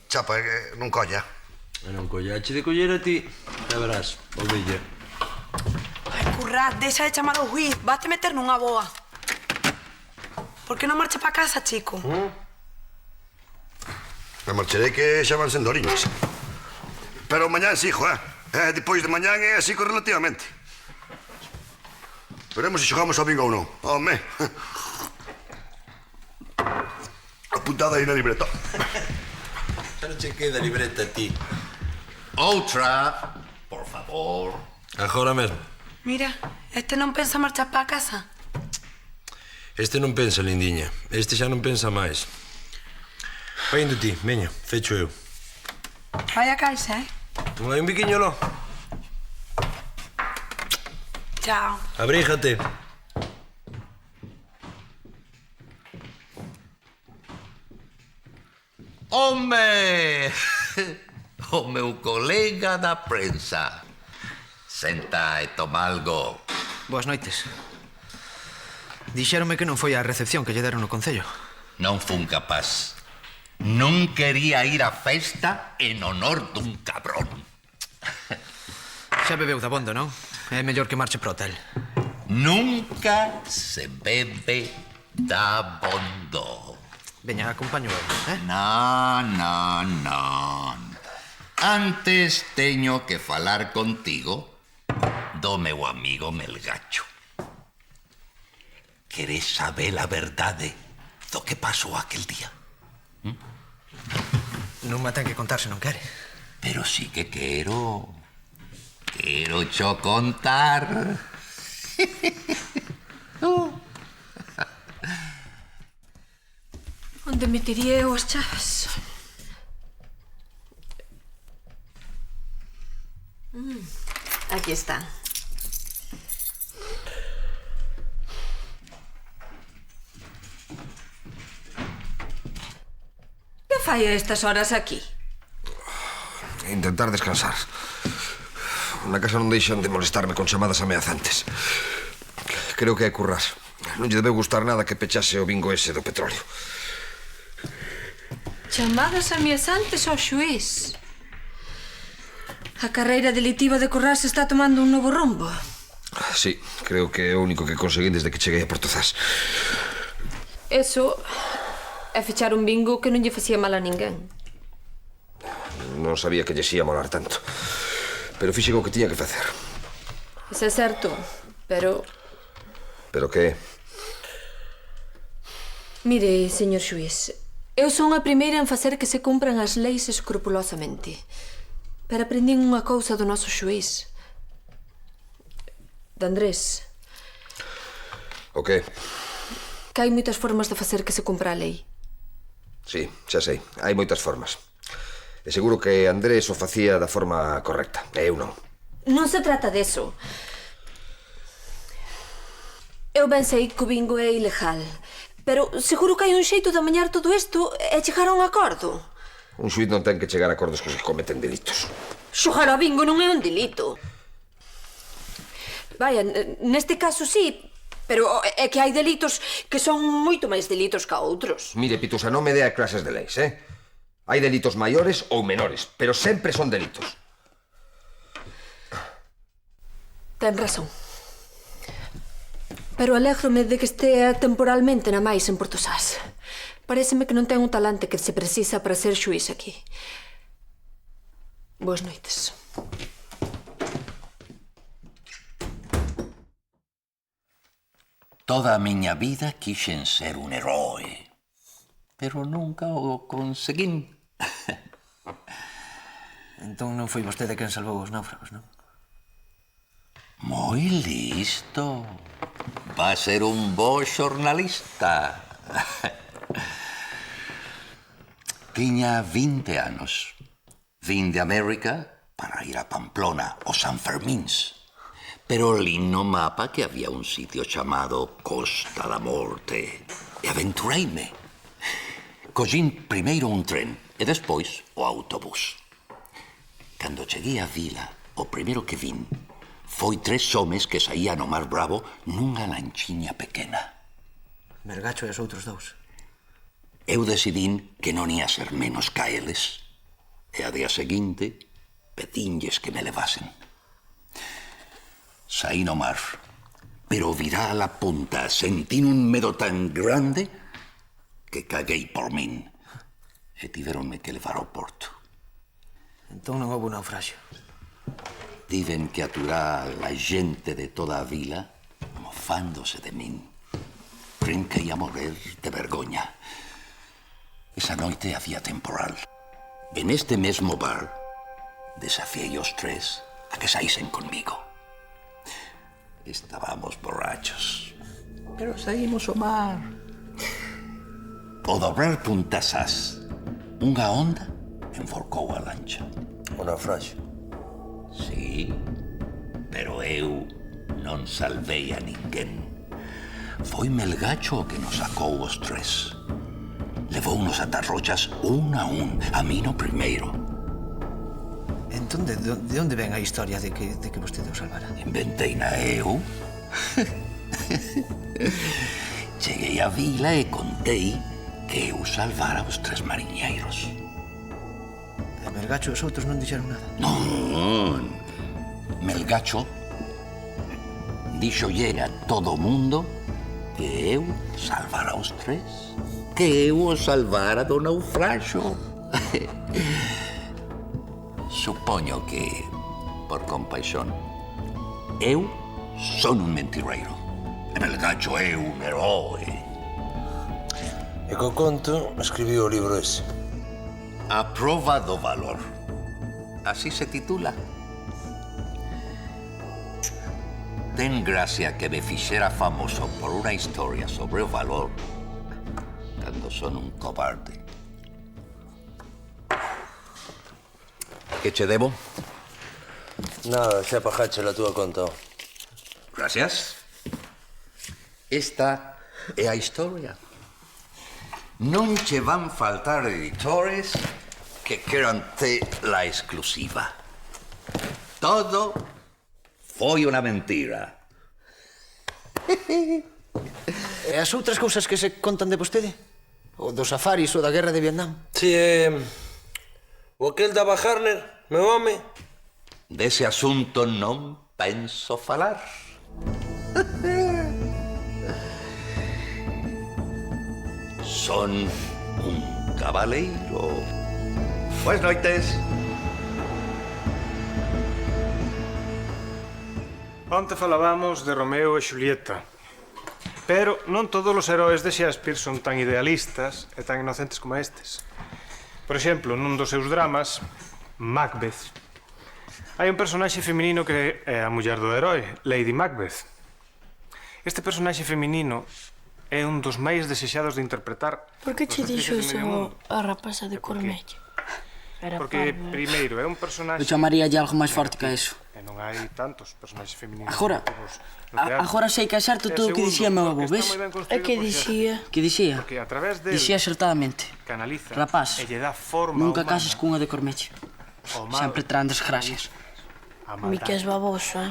Chapa, non colla. Non colla, de coller a ti, xa verás, ovella. Ai, Currat, deixa de chamar ao juiz, vate meter nunha boa. Por que non marcha pa casa, chico? Me marcharei que xa van sendo oriñas. Pero mañán sigo, Depois de mañán é así correlativamente. Veremos se xogamos ao bingo ou non. Home. Apuntada aí na libreta. Xa non che queda libreta a ti. Outra, por favor. Agora mesmo. Mira, este non pensa marchar pa casa. Este non pensa, lindiña. Este xa non pensa máis. Vai indo ti, veña, fecho eu. Vai a caixa, Non hai un biquiño lo? Chao. Abríjate. Home! O meu colega da prensa. Senta e toma algo. Boas noites. Dixéronme que non foi a recepción que lle deron no Concello. Non fun capaz. Non quería ir á festa en honor dun cabrón. Xa bebeu dabondo, non? É mellor que marche pro hotel. Nunca se bebe dabondo. Veña, acompaño eu, Non. Antes teño que falar contigo do meu amigo Melgacho. Queres saber a verdade do que pasou aquel día? Non me ten que contar se non quere. Pero sí que quero. Quero cho contar. Onde metería eu as chaves? Aquí está. Que fai a estas horas aquí? Ainda intentar descansar. Na casa non deixan de molestarme con chamadas ameazantes. Creo que é currar. Non lle debeu gustar nada que pechase o bingo ese do petróleo. Chamadas ameazantes ao xuiz. A carreira delitiva de Currás está tomando un novo rumbo. Sí, creo que é o único que conseguín desde que cheguei a Portozás. Eso é fechar un bingo que non lle facía mal a ninguén. Non sabía que lles ia molar tanto. Pero fixen o que tiña que facer. Isso é certo, pero... Pero que? Mire, señor xuiz, eu son a primeira en facer que se cumpran as leis escrupulosamente. Pero aprendín unha cousa do noso xuiz. De Andrés. O que? Que hai moitas formas de facer que se cumpra a lei. Sí, xa sei. Hai moitas formas. E seguro que Andrés o facía da forma correcta. E eu non. Non se trata deso. Eu ben sei que o bingo é ilegal. Pero seguro que hai un xeito de amañar todo isto e chegar a un acordo. Un xuiz non ten que chegar a acordos cos que cometen delitos. Xogar ao bingo non é un delito. Vaya, neste caso sí, pero é que hai delitos que son moito máis delitos que outros. Mire, Pitusa, non me dea clases de leis, Hai delitos maiores ou menores, pero sempre son delitos. Ten razón. Pero alégrome de que estea temporalmente na máis en Portozás. Paréceme que non ten un talante que se precisa para ser xuiz aquí. Boas noites. Toda a miña vida quixen ser un heroe, pero nunca o conseguín. Entón non foi vostede quen salvou os náufragos, non? Moi listo. Va a ser un bo xornalista. Tiña 20 anos. Vin de América para ir a Pamplona, o San Fermíns. Pero lín no mapa que había un sitio chamado Costa da Morte. E aventureime. Collín primeiro un tren e despois o autobús. Cando cheguei á vila, o primeiro que vin foi 3 homes que saían ao Mar Bravo nunha lanchiña pequena. Melgacho e os outros dous. Eu decidín que non ia ser menos ca eles. E a día seguinte, pedinlles que me levasen. Saí no mar, pero virá a la punta sentín un medo tan grande que caguei por min. E tiveronme que levar ao porto. Entón non houve naufraxio. Tiven que aturar a xente de toda a vila mofándose de min. Cren que ia morrer de vergoña. Esa noite había temporal. En este mesmo bar desafiei os 3 a que saísen conmigo. Estábamos borrachos, pero saímos ao mar. Ao dobrar Puntasás, unha onda enforcou a lancha. O naufraxio? Sí, pero eu non salvei a ninguén. Foi Melgacho o que nos sacou os 3. Levounos ata rochas un a un, a mí no primeiro. Entón, de onde ven a historia de que vostede o salvara? Inventeina eu. Cheguei á vila e contei que eu salvara os 3 mariñeiros. E Melgacho e os outros non dixeron nada? Non. Melgacho dixolle a todo o mundo que eu salvara os 3. Que eu o salvara do naufraxo. Supoño que, por compaixón, eu son un mentireiro. E Melgacho é un heroe. E co conto escribiu o libro ese. A prova do valor. Así se titula. Ten gracia que me fixera famoso por unha historia sobre o valor cando son un cobarde. Que che debo? Nada, xa pagache la túa conta. Gracias. Esta é a historia. Non che van faltar editores que garante la exclusiva. Todo foi unha mentira. E as outras cousas que se contan de vostede? O dos safaris ou da guerra de Vietnam? Si, o aquel da Bajarner, meu home. Dese asunto non penso falar. Son un cabaleiro. Buenas noites. Onte falábamos de Romeo e Xulieta. Pero non todos os heróis de Shakespeare son tan idealistas e tan inocentes como estes. Por exemplo, nun dos seus dramas, Macbeth, hai un personaxe feminino que é a muller do herói, Lady Macbeth. Este personaxe feminino é un dos máis desexados de interpretar. Por que che dixo iso a rapaza de Cormello? Porque, primeiro, é un personaxe... Eu chamaría algo máis forte que eso. E non hai tantos personaxes femininos. Agora sei que é certo todo o que dicía meu avó, ves? E que dicía? Que dicía? Porque a través del... Dicía acertadamente. Canaliza. Rapaz, e lle dá forma nunca humana. cases cunha de Cormello. Sempre traen desgracias. Mi que és baboso,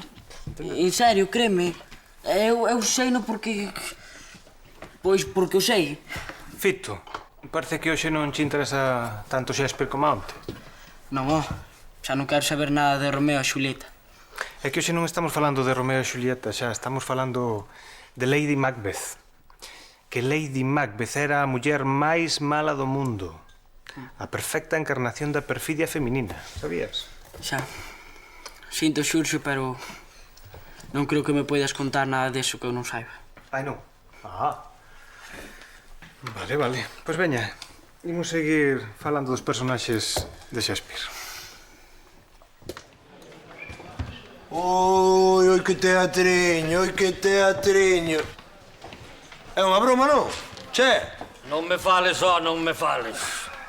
En serio, créeme. Eu sei no porque... Pois porque o sei. Fito, parece que hoxe non te interesa tanto Shakespeare como onte. Non, xa non quero saber nada de Romeo e Xulieta. É que hoxe non estamos falando de Romeo e Xulieta, xa estamos falando de Lady Macbeth. Que Lady Macbeth era a muller máis mala do mundo. A perfecta encarnación da perfidia feminina, sabías? Xa. Sinto, Xurxo, pero... non creo que me poidas contar nada deso que eu non saiba. Ai, non? Vale. Pois veña, imos seguir falando dos personaxes de Shakespeare. Oi, que teatriño, É unha broma, non? Che? Non me fales, non me fales.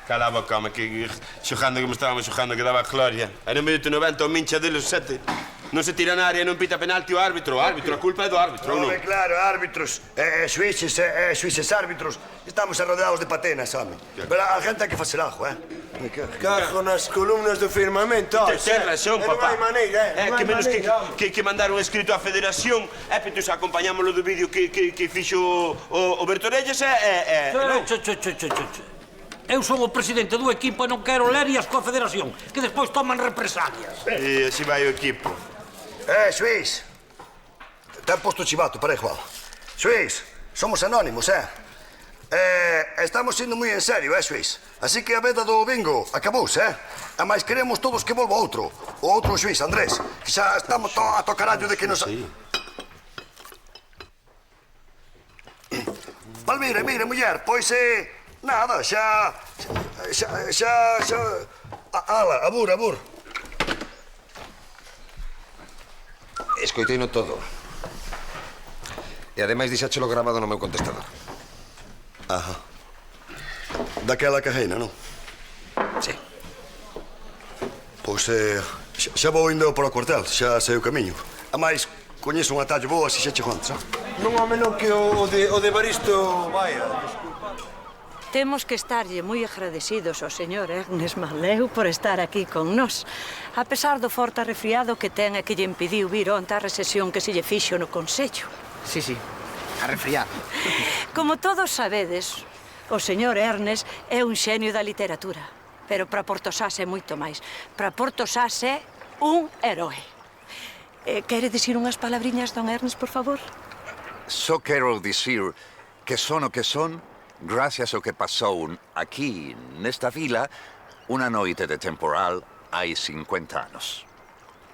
Cala a boca, home, que xogando como estábamos xogando que daba gloria. Era en 90 o mincha deles 7. Non se tira na área e non pita penalti o árbitro. A culpa é do árbitro, ou non? Claro, árbitros, suíces árbitros. Estamos rodeados de patenas, home. Pero a gente hai que facer algo, Cajo nas columnas do firmamento. Ten razón, papá. Non hai maneira, Que menos que mandar un escrito á Federación, pues acompañámoslo do vídeo que fixo o Bertorelles Eu son o presidente do equipo e non quero lerias coa Federación, que despois toman represalias. E así vai o equipo. Suís, ten posto chivato, para igual. Suís, somos anónimos, Estamos sendo moi en serio, Suís. Así que a veda do bingo acabouse, A máis queremos todos que volva outro. O outro Suís, Andrés, que xa estamos a tocarallo de que nos... Palmira, mira, muller, pois nada, xa... Ala, abur. Escoiteino todo. E ademais dixáchelo grabado no meu contestador. Daquela carreina, non? Sí. Pois xa vou indo para o cuartel, xa sei o camiño. A máis, coñezo un atallo boa se xa chego antes, Non, home, non, que o de Baristo vaya. Temos que estarlle moi agradecidos ao señor Ernest Manleu por estar aquí con nós, a pesar do forte resfriado que ten e que lle impediu vir onte a recesión que se lle fixo no Consello. Sí, a resfriado. Como todos sabedes, o señor Ernest é un xenio da literatura, pero para Portosás é moito máis. Para Portosás é un heroe. Quere dicir unhas palabriñas, don Ernest, por favor? Só quero dicir que son o que son gracias ao que pasou aquí, nesta vila, unha noite de temporal hai 50 anos.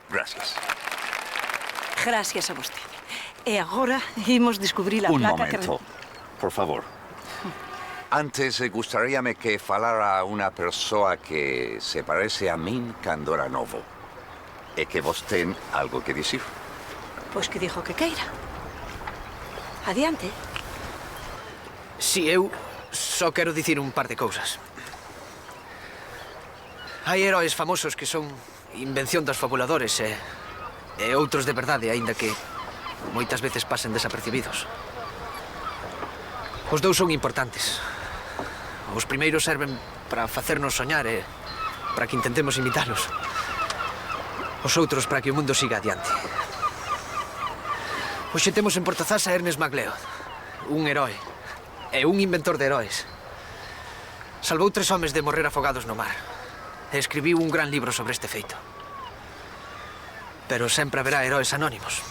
Gracias. Gracias a vostede. E agora imos descubrir a placa que... Un momento, por favor. Antes, gustaríame que falara unha persoa que se parece a min cando era novo. E que vos ten algo que dicir. Pois que dixo que queira. Adiante. Si, eu só quero dicir un par de cousas. Hai heróis famosos que son invención dos fabuladores e outros de verdade, aínda que moitas veces pasen desapercibidos. Os dous son importantes. Os primeiros serven para facernos soñar e para que intentemos imitalos. Os outros para que o mundo siga adiante. Hoxe temos en Portozás a Ernest MacLeod, un heroe, e un inventor de heroes. Salvou 3 homes de morrer afogados no mar e escribiu un gran libro sobre este feito. Pero sempre haberá heroes anónimos.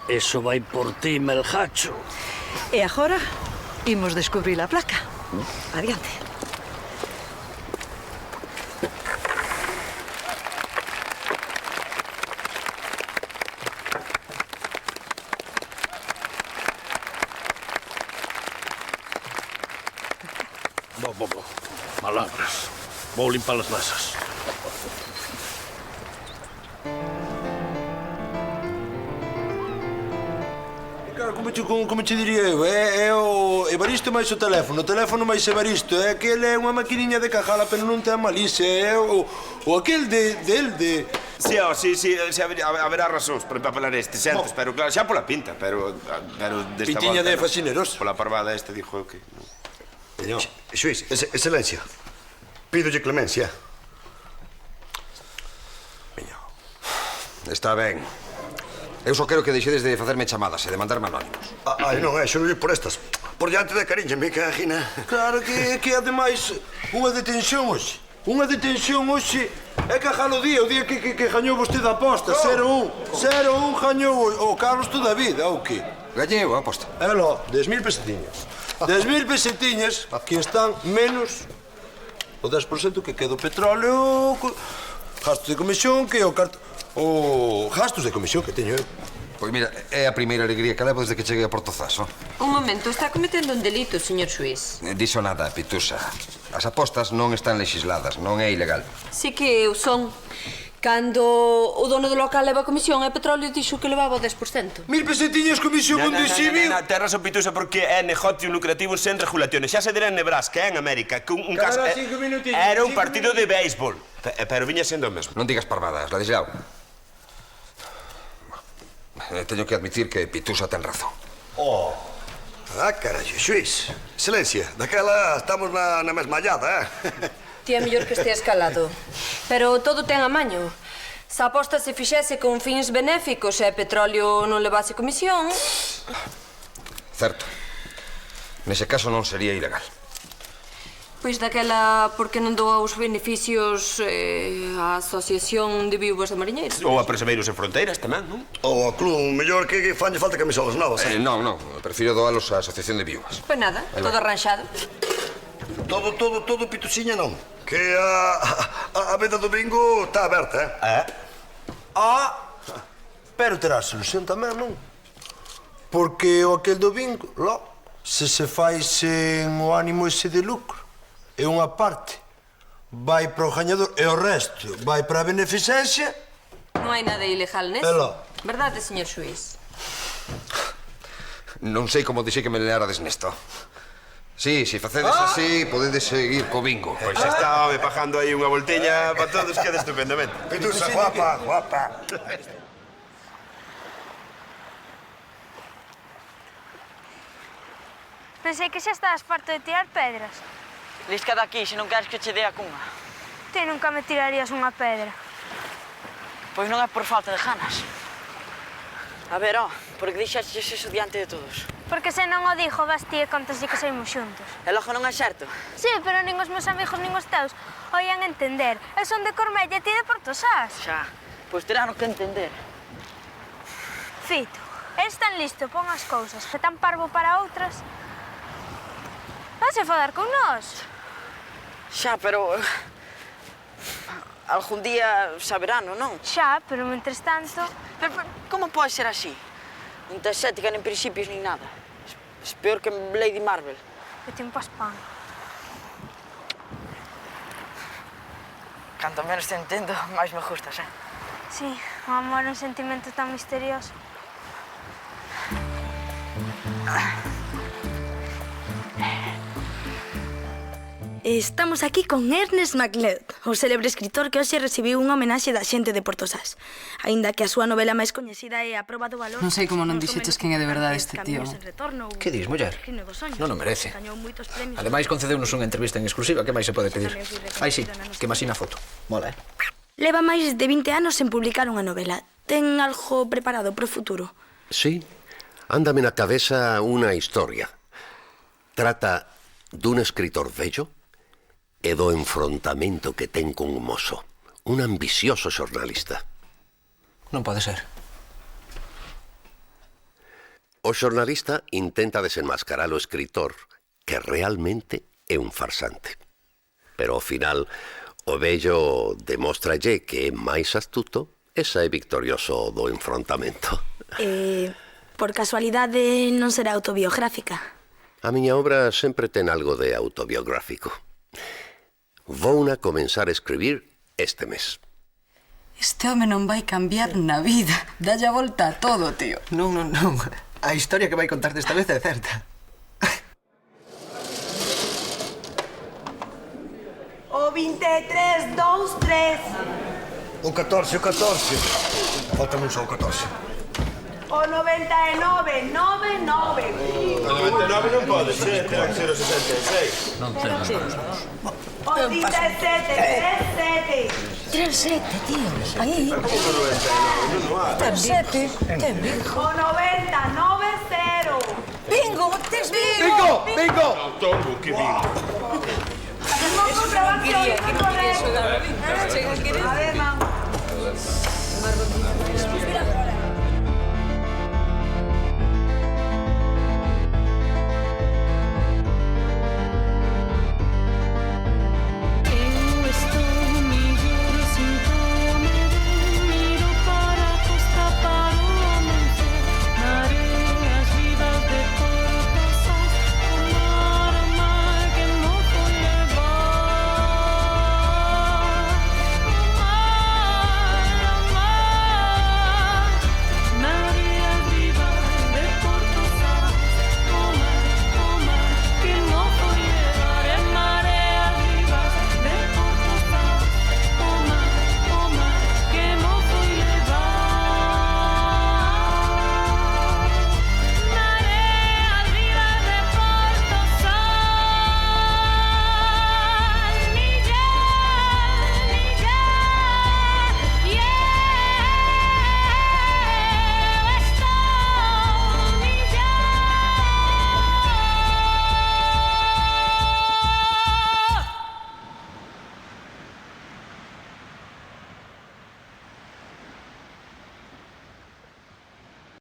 Eso vai por ti, Melgacho. E agora imos descubrir a placa. Adiante. Bo. Palabras. Vou limpar as lasas. Claro, como te diría eu, é o Evaristo máis o teléfono máis Evaristo. É que ele é unha maquiniña de cajala, pero non ten malicia. É o aquel de... Sí, haberá razóns por empapelar este, certo, pero claro, xa pola pinta, pero desta Pintiña volta, de fascineros. Pola parvada este dixo que... Xuiz, excelencia, pídolle clemencia. Está ben. Eu só quero que deixedes de facerme chamadas e de mandarme anónimos. Ai, non, xo non por estas. Por diante de cariño, me cagina. Claro que ademais unha detención hoxe. Unha detención hoxe é cajar o día que gañou vostede a aposta. 0-1 gañou o Carlos toda a vida, ou que? Gañeu a aposta. É lo, 10.000 pesetiñas. 10.000 pesetiñas que están menos o 10% que queda o petróleo, gastos de comisión, que o gastos de comisión que teño eu. Pois mira, é a primeira alegría que levo desde que cheguei a Portozás, Un momento, está cometendo un delito, señor xuiz. Dixo nada, Pitusa. As apostas non están legisladas, non é ilegal. Si que eu son. Cando o dono do local leva a comisión e petróleo dixo que levaba o 10%. 1000 pesetiñas comisión onde civil. Terra son Pitusa porque é negocio lucrativo sen regulaciones. Xa se dirá en Nebraska, en América, que un caso... Era un partido de béisbol, pero viña sendo o mesmo. Non digas parvadas, Ladislao. Teño que admitir que Pitusa ten razón. Carallo, xuiz, excelencia, daquela estamos na mesma hallada, Ti é mellor que estea escalado. Pero todo ten amaño. Se a aposta se fixese con fins benéficos e petróleo non levase comisión... Certo. Nese caso non sería ilegal. Pois daquela, por que non doa os beneficios á Asociación de Viúvas de Mariñeiros? Ou a Presameiros en Fronteiras tamén, non? Ou ao club, mellor que fanlle falta camisolas novas. Non, prefiro doalos á Asociación de Viúvas. Pois nada, todo arranxado. Todo Pitusiña non. Que a veda do bingo está aberta, Pero terá solución tamén, non? Porque o aquel do bingo, se fai sen o ánimo ese de lucro, é unha parte vai para o gañador e o resto vai para a beneficencia. Non hai nada ilegal neso. Verdade, señor xuiz? Non sei como dixei que me learades nesto. Si, se facedes así, podedes seguir co bingo. Pois xa está, bajando aí unha volteña para todos, queda estupendamente. Pitusa, guapa. Pensei que xa estabas farto de tirar pedras. Lisca daqui, se non queres que che dea cunha. Ti nunca me tirarías unha pedra. Pois non é por falta de ganas. A ver, porque dixaches eso diante de todos. Porque se non o dixo, vas ti e contaslle que saímos xuntos. E logo non é certo? Sí, pero nin os meus amigos nin os teus o ian entender. Eu son de Cormella e ti de Portozás. Xa, pois terán que entender. Fito, eres tan listo, pon as cousas, que tan parvo para outras. Vas a enfadar con nós? Xa, pero... algún día saberano, non? Xa, pero mentres tanto... Pero como pode ser así? Non tes ética, nin principios, nin nada. Es peor que Lady Marvel. Que tempo as pan. Canto menos te entendo, máis me gustas, Sí, o amor é un sentimento tan misterioso. Estamos aquí con Ernest MacLeod, o célebre escritor que hoxe recibiu unha homenaxe da xente de Portosás. Aínda que a súa novela máis coñecida é A proba do valor... Non sei como non dixeches quen é de verdade este tío. Que dis, muller? Non o merece. Ademais, concedeunos unha entrevista en exclusiva, que máis se pode pedir? Ai, sí, que masina foto. Mola, Leva máis de 20 anos sen publicar unha novela. Ten algo preparado pro futuro? Sí, ándame na cabeza unha historia. Trata dun escritor vello e do enfrontamento que ten con un mozo, un ambicioso xornalista. Non pode ser. O xornalista intenta desenmascarar o escritor, que realmente é un farsante. Pero ao final, o vello demóstralle que é máis astuto e sae victorioso do enfrontamento. Por casualidade non será autobiográfica? A miña obra sempre ten algo de autobiográfico. Vouna comenzar a escribir este mes. Este home non vai cambiar na vida. Dalle a volta a todo, tío. Non. A historia que vai contar desta vez é certa. O 23, 2, 3. O 14. Faltame un só o 14. O 99, 99. O 99 non pode ser, terá que ser o 66. Non temos máis. O 17, 37. 37, tío. Aí. Como o 99? Non hai. 37. Ten bingo. O 90, 90. Bingo, tes bingo. Bingo! Non tomo, que bingo. Hacemos comprobación correcta. A ver, man.